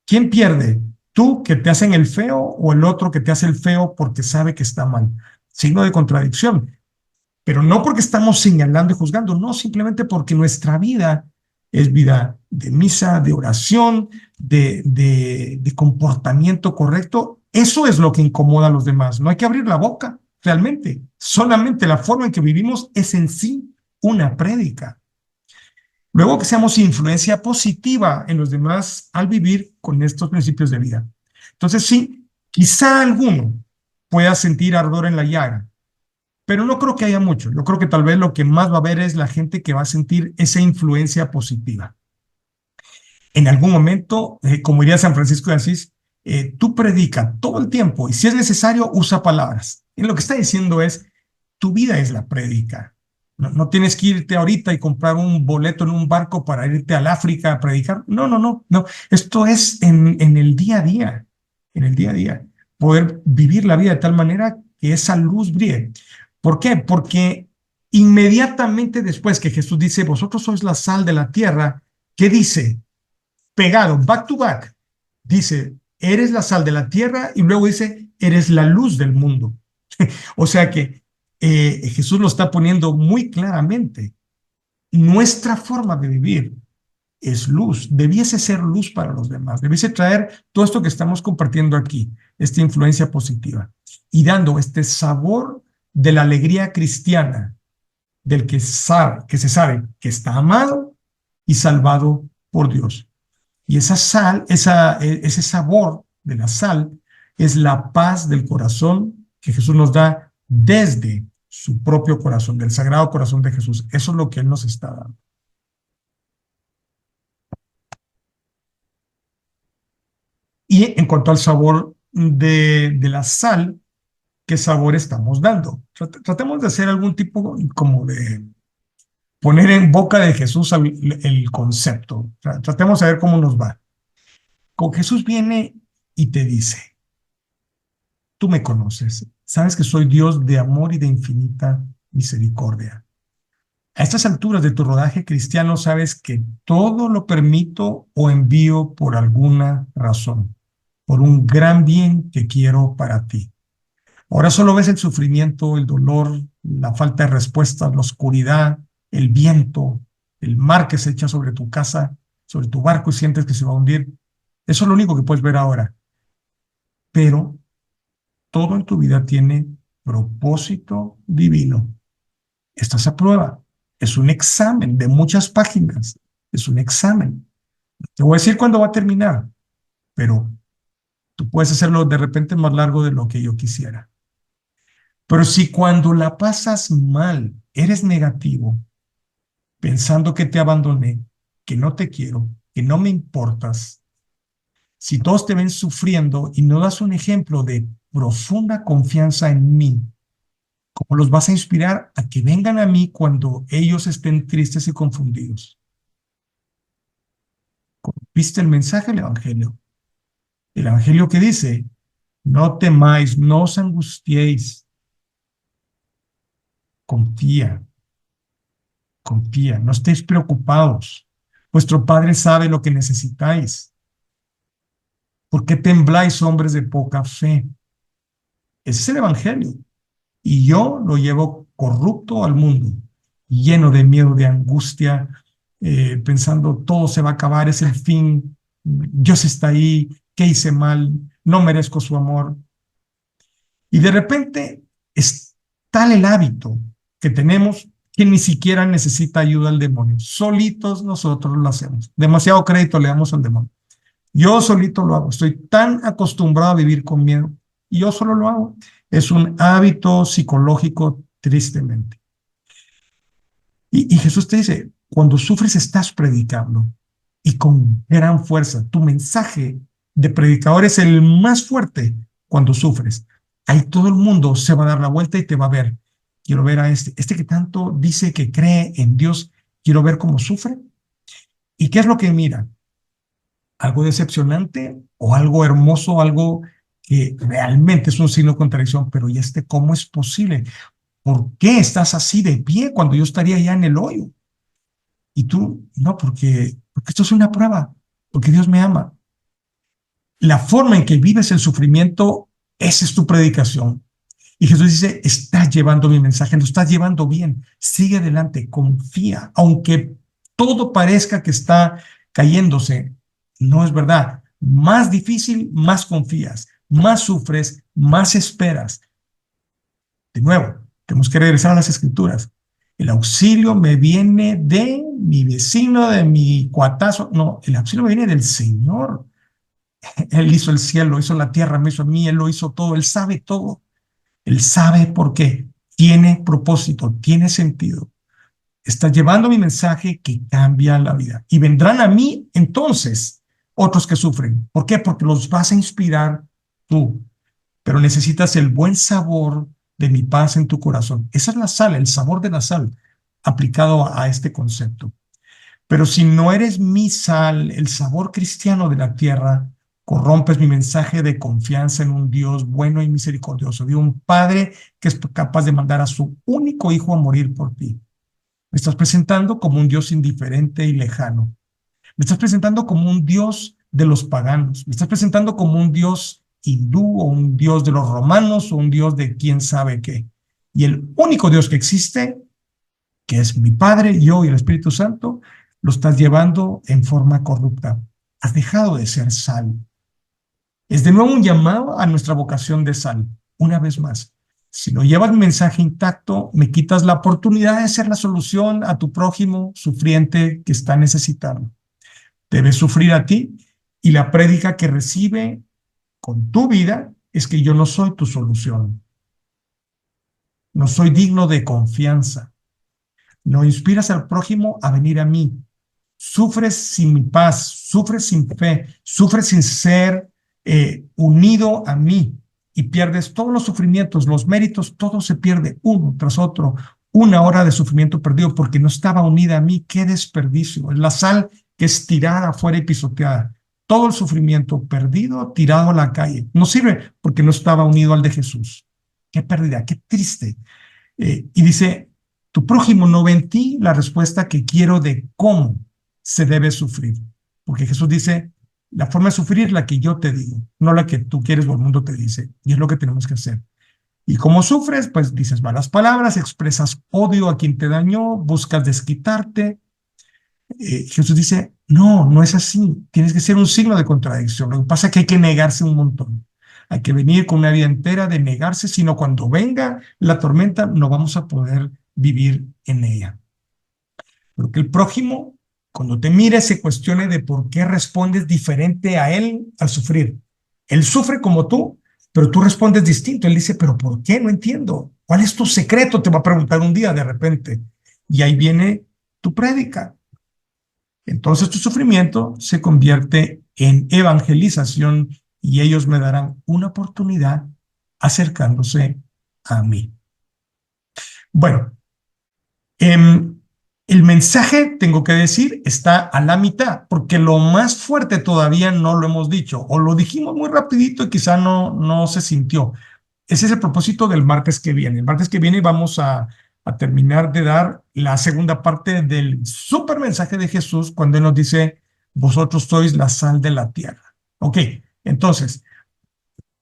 ¿Quién pierde? ¿Tú que te hacen el feo o el otro que te hace el feo porque sabe que está mal? Signo de contradicción. Pero no porque estamos señalando y juzgando, no, simplemente porque nuestra vida es vida de misa, de oración, de comportamiento correcto. Eso es lo que incomoda a los demás. No hay que abrir la boca, realmente. Solamente la forma en que vivimos es en sí una prédica. Luego que seamos influencia positiva en los demás al vivir con estos principios de vida. Entonces sí, quizá alguno pueda sentir ardor en la llaga, pero no creo que haya mucho. Yo creo que tal vez lo que más va a haber es la gente que va a sentir esa influencia positiva. En algún momento, como diría San Francisco de Asís, tú predica todo el tiempo y si es necesario, usa palabras. Y lo que está diciendo es, tu vida es la prédica. No tienes que irte ahorita y comprar un boleto en un barco para irte al África a predicar. No. Esto es en el día a día, en el día a día. Poder vivir la vida de tal manera que esa luz brille. ¿Por qué? Porque inmediatamente después que Jesús dice, vosotros sois la sal de la tierra, ¿qué dice? pegado, back to back. Dice, eres la sal de la tierra y luego dice, eres la luz del mundo. O sea que Jesús lo está poniendo muy claramente. Nuestra forma de vivir es luz, debiese ser luz para los demás, debiese traer todo esto que estamos compartiendo aquí, esta influencia positiva y dando este sabor de la alegría cristiana del que se sabe que está amado y salvado por Dios. Y esa sal, ese sabor de la sal es la paz del corazón que Jesús nos da desde su propio corazón, del sagrado corazón de Jesús. Eso es lo que Él nos está dando. Y en cuanto al sabor de la sal, ¿qué sabor estamos dando? Tratemos de hacer algún tipo como de poner en boca de Jesús el concepto. Tratemos de ver cómo nos va. Con Jesús viene y te dice, tú me conoces, sabes que soy Dios de amor y de infinita misericordia. A estas alturas de tu rodaje cristiano sabes que todo lo permito o envío por alguna razón, por un gran bien que quiero para ti. Ahora solo ves el sufrimiento, el dolor, la falta de respuesta, la oscuridad, el viento, el mar que se echa sobre tu casa, sobre tu barco y sientes que se va a hundir. Eso es lo único que puedes ver ahora. Pero todo en tu vida tiene propósito divino. Estás a prueba. Es un examen de muchas páginas. Es un examen. Te voy a decir cuándo va a terminar, pero tú puedes hacerlo de repente más largo de lo que yo quisiera. Pero si cuando la pasas mal, eres negativo, pensando que te abandoné, que no te quiero, que no me importas, si todos te ven sufriendo y no das un ejemplo de profunda confianza en mí, ¿cómo los vas a inspirar a que vengan a mí cuando ellos estén tristes y confundidos? ¿Viste el mensaje del Evangelio? El Evangelio que dice, no temáis, no os angustiéis, confía, confía, no estéis preocupados. Vuestro Padre sabe lo que necesitáis. ¿Por qué tembláis, hombres de poca fe? Ese es el Evangelio. Y yo lo llevo corrupto al mundo, lleno de miedo, de angustia, pensando todo se va a acabar, es el fin, Dios está ahí, ¿qué hice mal? No merezco su amor. Y de repente es tal el hábito que tenemos que ni siquiera necesita ayuda al demonio. Solitos nosotros lo hacemos. Demasiado crédito le damos al demonio. Yo solito lo hago. Estoy tan acostumbrado a vivir con miedo y yo solo lo hago. Es un hábito psicológico tristemente. Y Jesús te dice, cuando sufres estás predicando y con gran fuerza. Tu mensaje de predicador es el más fuerte cuando sufres. Ahí todo el mundo se va a dar la vuelta y te va a ver. Quiero ver a este que tanto dice que cree en Dios, quiero ver cómo sufre. ¿Y qué es lo que mira? ¿Algo decepcionante o algo hermoso, algo que realmente es un signo de contradicción? Pero ¿y cómo es posible? ¿Por qué estás así de pie cuando yo estaría ya en el hoyo? Y tú, no, porque esto es una prueba, porque Dios me ama. La forma en que vives el sufrimiento, esa es tu predicación. Y Jesús dice, estás llevando mi mensaje, lo estás llevando bien, sigue adelante, confía, aunque todo parezca que está cayéndose, no es verdad. Más difícil, más confías, más sufres, más esperas. De nuevo, tenemos que regresar a las escrituras. El auxilio me viene de mi vecino, de mi cuatazo. No, el auxilio me viene del Señor. Él hizo el cielo, hizo la tierra, me hizo a mí, Él lo hizo todo, Él sabe todo. Él sabe por qué. Tiene propósito, tiene sentido. Está llevando mi mensaje que cambia la vida. Y vendrán a mí entonces otros que sufren. ¿Por qué? Porque los vas a inspirar tú. Pero necesitas el buen sabor de mi paz en tu corazón. Esa es la sal, el sabor de la sal aplicado a este concepto. Pero si no eres mi sal, el sabor cristiano de la tierra, corrompes mi mensaje de confianza en un Dios bueno y misericordioso, de un Padre que es capaz de mandar a su único hijo a morir por ti. Me estás presentando como un Dios indiferente y lejano. Me estás presentando como un Dios de los paganos. Me estás presentando como un Dios hindú o un Dios de los romanos o un Dios de quién sabe qué. Y el único Dios que existe, que es mi Padre, yo y el Espíritu Santo, lo estás llevando en forma corrupta. Has dejado de ser sal. Es de nuevo un llamado a nuestra vocación de sal. Una vez más, si no llevas el mensaje intacto, me quitas la oportunidad de ser la solución a tu prójimo sufriente que está necesitado. Debes sufrir a ti y la prédica que recibe con tu vida es que yo no soy tu solución. No soy digno de confianza. No inspiras al prójimo a venir a mí. Sufres sin mi paz, sufres sin fe, sufres sin ser unido a mí y pierdes todos los sufrimientos, los méritos, todo se pierde uno tras otro. Una hora de sufrimiento perdido porque no estaba unida a mí. ¡Qué desperdicio! Es la sal que es tirada afuera y pisoteada. Todo el sufrimiento perdido, tirado a la calle. No sirve porque no estaba unido al de Jesús. ¡Qué pérdida! ¡Qué triste! Y dice, tu prójimo no ve en ti la respuesta que quiero de cómo se debe sufrir. Porque Jesús dice, la forma de sufrir es la que yo te digo, no la que tú quieres o el mundo te dice. Y es lo que tenemos que hacer. Y como sufres, pues dices malas palabras, expresas odio a quien te dañó, buscas desquitarte. Jesús dice, no, no es así. Tienes que ser un signo de contradicción. Lo que pasa es que hay que negarse un montón. Hay que venir con una vida entera de negarse, sino cuando venga la tormenta no vamos a poder vivir en ella. Pero que el prójimo, cuando te mire, se cuestione de por qué respondes diferente a él al sufrir. Él sufre como tú, pero tú respondes distinto. Él dice, pero ¿por qué? No entiendo. ¿Cuál es tu secreto? Te va a preguntar un día de repente. Y ahí viene tu prédica. Entonces tu sufrimiento se convierte en evangelización y ellos me darán una oportunidad acercándose a mí. Bueno, el mensaje, tengo que decir, está a la mitad, porque lo más fuerte todavía no lo hemos dicho, o lo dijimos muy rapidito y quizá no se sintió. Ese es el propósito del martes que viene. El martes que viene vamos a terminar de dar la segunda parte del súper mensaje de Jesús cuando Él nos dice, vosotros sois la sal de la tierra. Ok, entonces,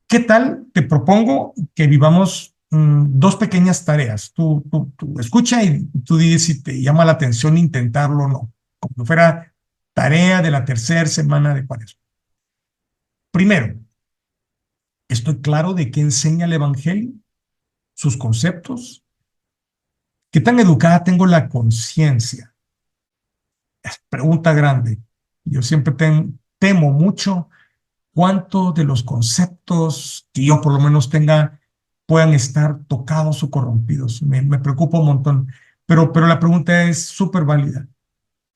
¿qué tal? Te propongo que vivamos dos pequeñas tareas. Tú escucha y tú dices si te llama la atención intentarlo o no, como si fuera tarea de la tercera semana de Cuaresma. Primero, ¿estoy claro de qué enseña el Evangelio? Sus conceptos. ¿Qué tan educada tengo la conciencia? Pregunta grande. Yo siempre temo mucho cuánto de los conceptos que yo por lo menos tenga puedan estar tocados o corrompidos. Me preocupa un montón. Pero la pregunta es súper válida.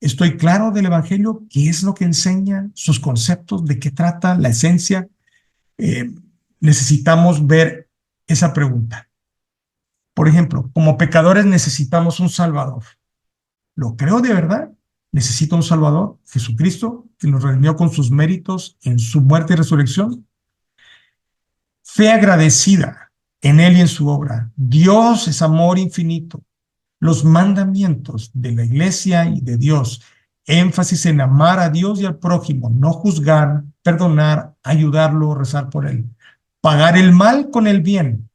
¿Estoy claro del Evangelio? ¿Qué es lo que enseña? ¿Sus conceptos? ¿De qué trata? ¿La esencia? Eh, Necesitamos ver esa pregunta. Por ejemplo, como pecadores necesitamos un Salvador. ¿Lo creo de verdad? ¿Necesito un Salvador? Jesucristo, que nos redimió con sus méritos en su muerte y resurrección. Fe agradecida en Él y en su obra. Dios es amor infinito. Los mandamientos de la iglesia y de Dios. Énfasis en amar a Dios y al prójimo, no juzgar, perdonar, ayudarlo, rezar por él. Pagar el mal con el bien.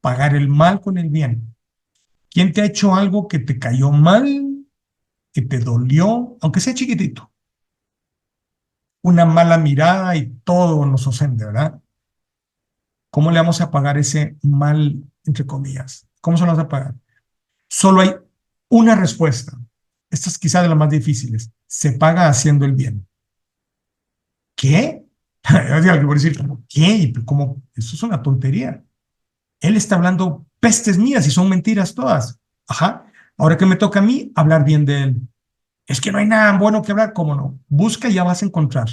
Pagar el mal con el bien. ¿Quién te ha hecho algo que te cayó mal, que te dolió, aunque sea chiquitito? Una mala mirada y todo nos ofende, ¿verdad? ¿Cómo le vamos a pagar ese mal, entre comillas? ¿Cómo se lo vamos a pagar? Solo hay una respuesta. Esta es quizá de las más difíciles. Se paga haciendo el bien. ¿Qué? Alguien puede decir, ¿qué? ¿Cómo? Eso es una tontería. Él está hablando pestes mías y son mentiras todas. Ajá. Ahora que me toca a mí hablar bien de él. Es que no hay nada bueno que hablar. ¿Cómo no? Busca y ya vas a encontrar.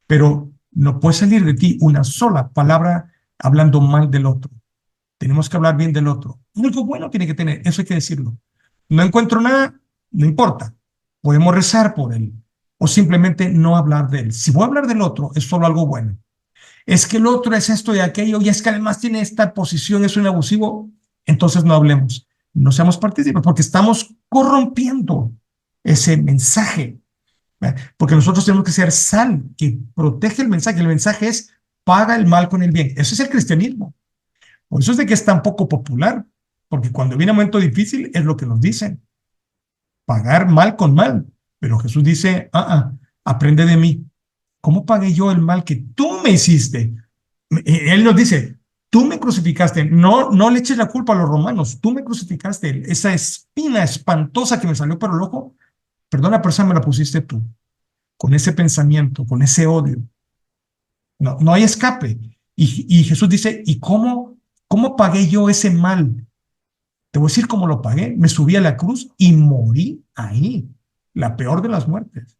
Pero no puede salir de ti una sola palabra hablando mal del otro. Tenemos que hablar bien del otro. Algo bueno tiene que tener, eso hay que decirlo. No encuentro nada, no importa. Podemos rezar por él o simplemente no hablar de él. Si voy a hablar del otro, es solo algo bueno. Es que el otro es esto y aquello, y es que además tiene esta posición, es un abusivo, entonces no hablemos. No seamos partícipes porque estamos corrompiendo ese mensaje Porque nosotros tenemos que ser sal que protege el mensaje. El mensaje es paga el mal con el bien. Eso es el cristianismo. Por eso es de que es tan poco popular, porque cuando viene un momento difícil es lo que nos dicen, pagar mal con mal. Pero Jesús dice, aprende de mí. ¿Cómo pagué yo el mal que tú me hiciste? Él nos dice, tú me crucificaste, no le eches la culpa a los romanos, tú me crucificaste, esa espina espantosa que me salió por el ojo, perdona, pero esa me la pusiste tú, con ese pensamiento, con ese odio. No hay escape. Y Jesús dice, ¿y cómo pagué yo ese mal? Te voy a decir cómo lo pagué. Me subí a la cruz y morí ahí, la peor de las muertes.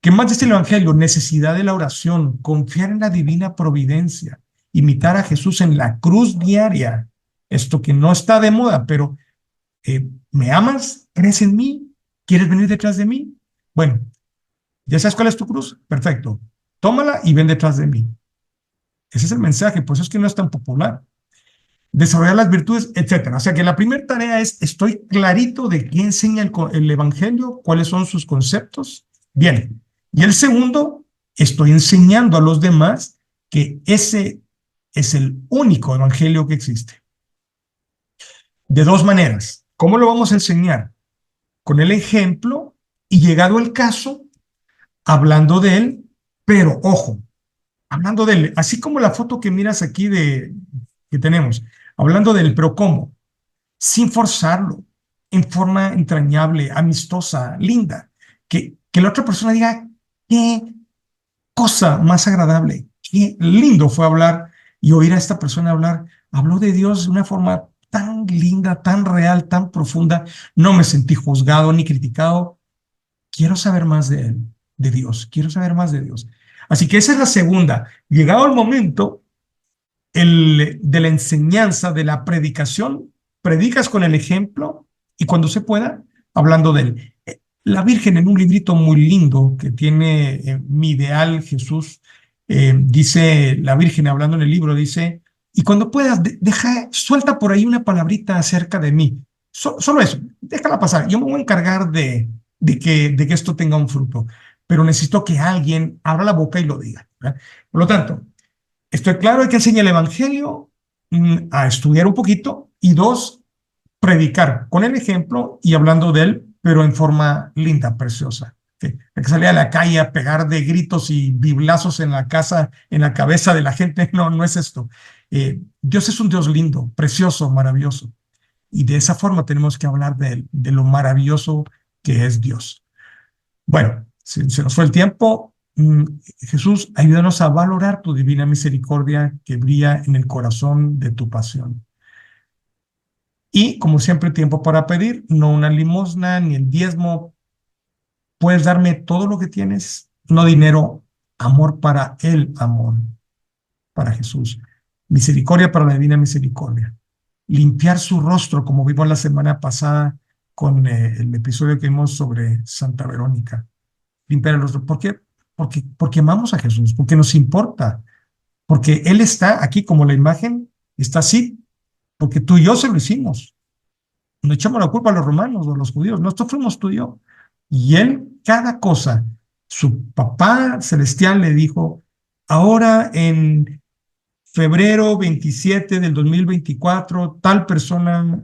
¿Qué más dice el Evangelio? Necesidad de la oración, confiar en la divina providencia, imitar a Jesús en la cruz diaria. Esto que no está de moda, pero ¿me amas? ¿Crees en mí? ¿Quieres venir detrás de mí? Bueno, ¿ya sabes cuál es tu cruz? Perfecto. Tómala y ven detrás de mí. Ese es el mensaje, por eso es que no es tan popular. Desarrollar las virtudes, etcétera. O sea que la primera tarea es, estoy clarito de qué enseña el Evangelio, cuáles son sus conceptos. Bien. Y el segundo, estoy enseñando a los demás que ese es el único Evangelio que existe. De dos maneras. ¿Cómo lo vamos a enseñar? Con el ejemplo y llegado el caso, hablando de él, pero ojo, hablando de él, así como la foto que miras aquí que tenemos, hablando del pero cómo, sin forzarlo, en forma entrañable, amistosa, linda, que la otra persona diga, qué cosa más agradable, qué lindo fue hablar y oír a esta persona hablar, habló de Dios de una forma tan linda, tan real, tan profunda, no me sentí juzgado ni criticado, quiero saber más de él, de Dios, quiero saber más de Dios. Así que esa es la segunda. Llegado el momento de la enseñanza, de la predicación, predicas con el ejemplo y cuando se pueda, hablando de él. La Virgen en un librito muy lindo que tiene Mi Ideal Jesús, dice la Virgen hablando en el libro, dice, y cuando puedas, suelta por ahí una palabrita acerca de mí. Solo eso, déjala pasar. Yo me voy a encargar de que esto tenga un fruto, pero necesito que alguien abra la boca y lo diga, ¿verdad? Por lo tanto, estoy claro, hay que enseñar el Evangelio, a estudiar un poquito y dos, predicar con el ejemplo y hablando de él, pero en forma linda, preciosa. ¿Sí? Hay que salir a la calle a pegar de gritos y biblazos en la casa, en la cabeza de la gente. No, no es esto. Dios es un Dios lindo, precioso, maravilloso. Y de esa forma tenemos que hablar de él, de lo maravilloso que es Dios. Bueno, se nos fue el tiempo. Jesús, ayúdanos a valorar tu divina misericordia que brilla en el corazón de tu pasión. Y como siempre, tiempo para pedir, no una limosna ni el diezmo. Puedes darme todo lo que tienes, no dinero, amor para el amor, para Jesús. Misericordia para la divina misericordia. Limpiar su rostro, como vimos la semana pasada con el episodio que vimos sobre Santa Verónica. Limpiar el rostro. ¿Por qué? Porque amamos a Jesús, porque nos importa, porque Él está aquí como la imagen, está así, porque tú y yo se lo hicimos. No echamos la culpa a los romanos o a los judíos, nosotros fuimos tú y yo. Y Él, cada cosa, su papá celestial le dijo, ahora en febrero 27 del 2024, tal persona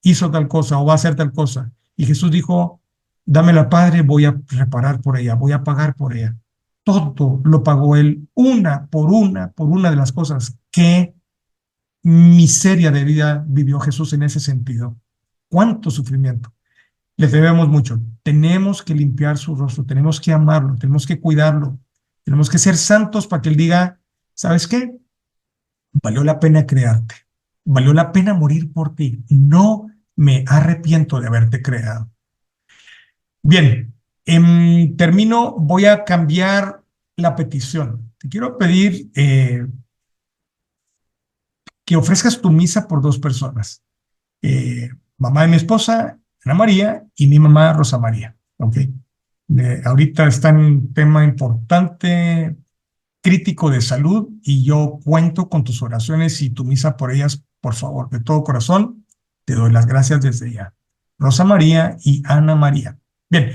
hizo tal cosa o va a hacer tal cosa. Y Jesús dijo, dámela, Padre, voy a reparar por ella, voy a pagar por ella. Todo lo pagó Él, por una de las cosas. Qué miseria de vida vivió Jesús en ese sentido. Cuánto sufrimiento. Le debemos mucho. Tenemos que limpiar su rostro, tenemos que amarlo, tenemos que cuidarlo, tenemos que ser santos para que Él diga, ¿sabes qué? Valió la pena crearte, valió la pena morir por ti. No me arrepiento de haberte creado. Bien, termino, voy a cambiar la petición. Te quiero pedir que ofrezcas tu misa por dos personas. Mamá de mi esposa, Ana María, y mi mamá, Rosa María. ¿Ok? Ahorita está en un tema importante, crítico de salud, y yo cuento con tus oraciones y tu misa por ellas, por favor, de todo corazón. Te doy las gracias desde ya. Rosa María y Ana María. Bien,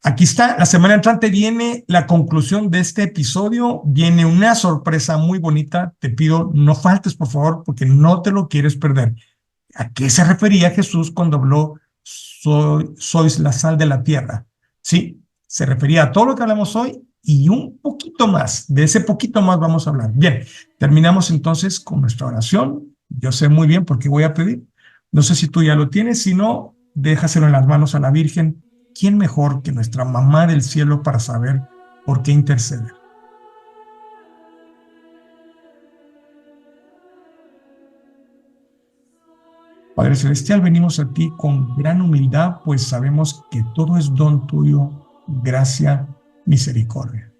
Aquí está, la semana entrante viene la conclusión de este episodio, viene una sorpresa muy bonita, te pido no faltes por favor porque no te lo quieres perder. ¿A qué se refería Jesús cuando habló sois la sal de la tierra? Sí, se refería a todo lo que hablamos hoy y un poquito más, de ese poquito más vamos a hablar. Bien, terminamos entonces con nuestra oración, yo sé muy bien por qué voy a pedir, no sé si tú ya lo tienes, si no, déjaselo en las manos a la Virgen. ¿Quién mejor que nuestra mamá del cielo para saber por qué interceder? Padre Celestial, venimos a ti con gran humildad, pues sabemos que todo es don tuyo, gracia, misericordia.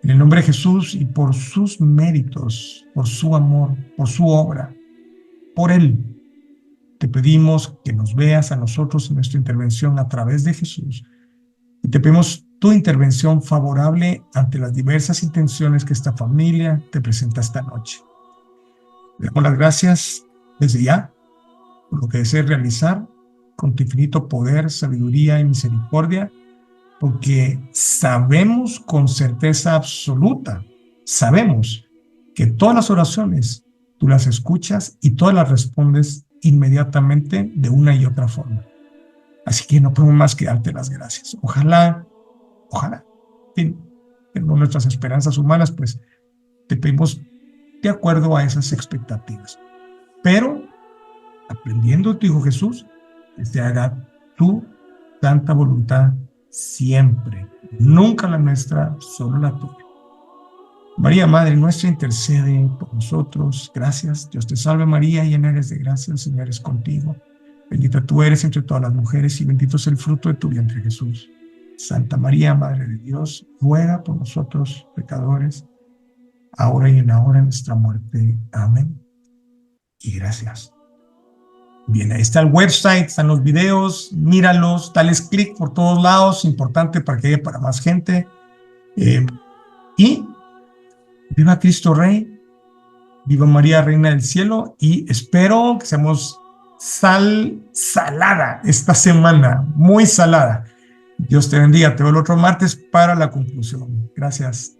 En el nombre de Jesús y por sus méritos, por su amor, por su obra, por Él, te pedimos que nos veas a nosotros en nuestra intervención a través de Jesús. Y te pedimos tu intervención favorable ante las diversas intenciones que esta familia te presenta esta noche. Le damos las gracias desde ya por lo que desees realizar con tu infinito poder, sabiduría y misericordia, porque sabemos con certeza absoluta, sabemos que todas las oraciones tú las escuchas y todas las respondes inmediatamente de una y otra forma. Así que no podemos más que darte las gracias. Ojalá, en fin, en nuestras esperanzas humanas, pues te pedimos de acuerdo a esas expectativas. Pero aprendiendo tu Hijo Jesús, que se haga tu santa voluntad siempre, nunca la nuestra, solo la tuya. María, Madre nuestra, intercede por nosotros. Gracias. Dios te salve María, llena eres de gracia, el Señor es contigo. Bendita tú eres entre todas las mujeres y bendito es el fruto de tu vientre, Jesús. Santa María, Madre de Dios, ruega por nosotros, pecadores, ahora y en la hora de nuestra muerte. Amén. Y gracias. Bien, ahí está el website, están los videos, míralos, dales clic por todos lados, importante para que llegue para más gente. Y viva Cristo Rey, viva María Reina del Cielo, y espero que seamos salada esta semana, muy salada. Dios te bendiga, te veo el otro martes para la conclusión. Gracias.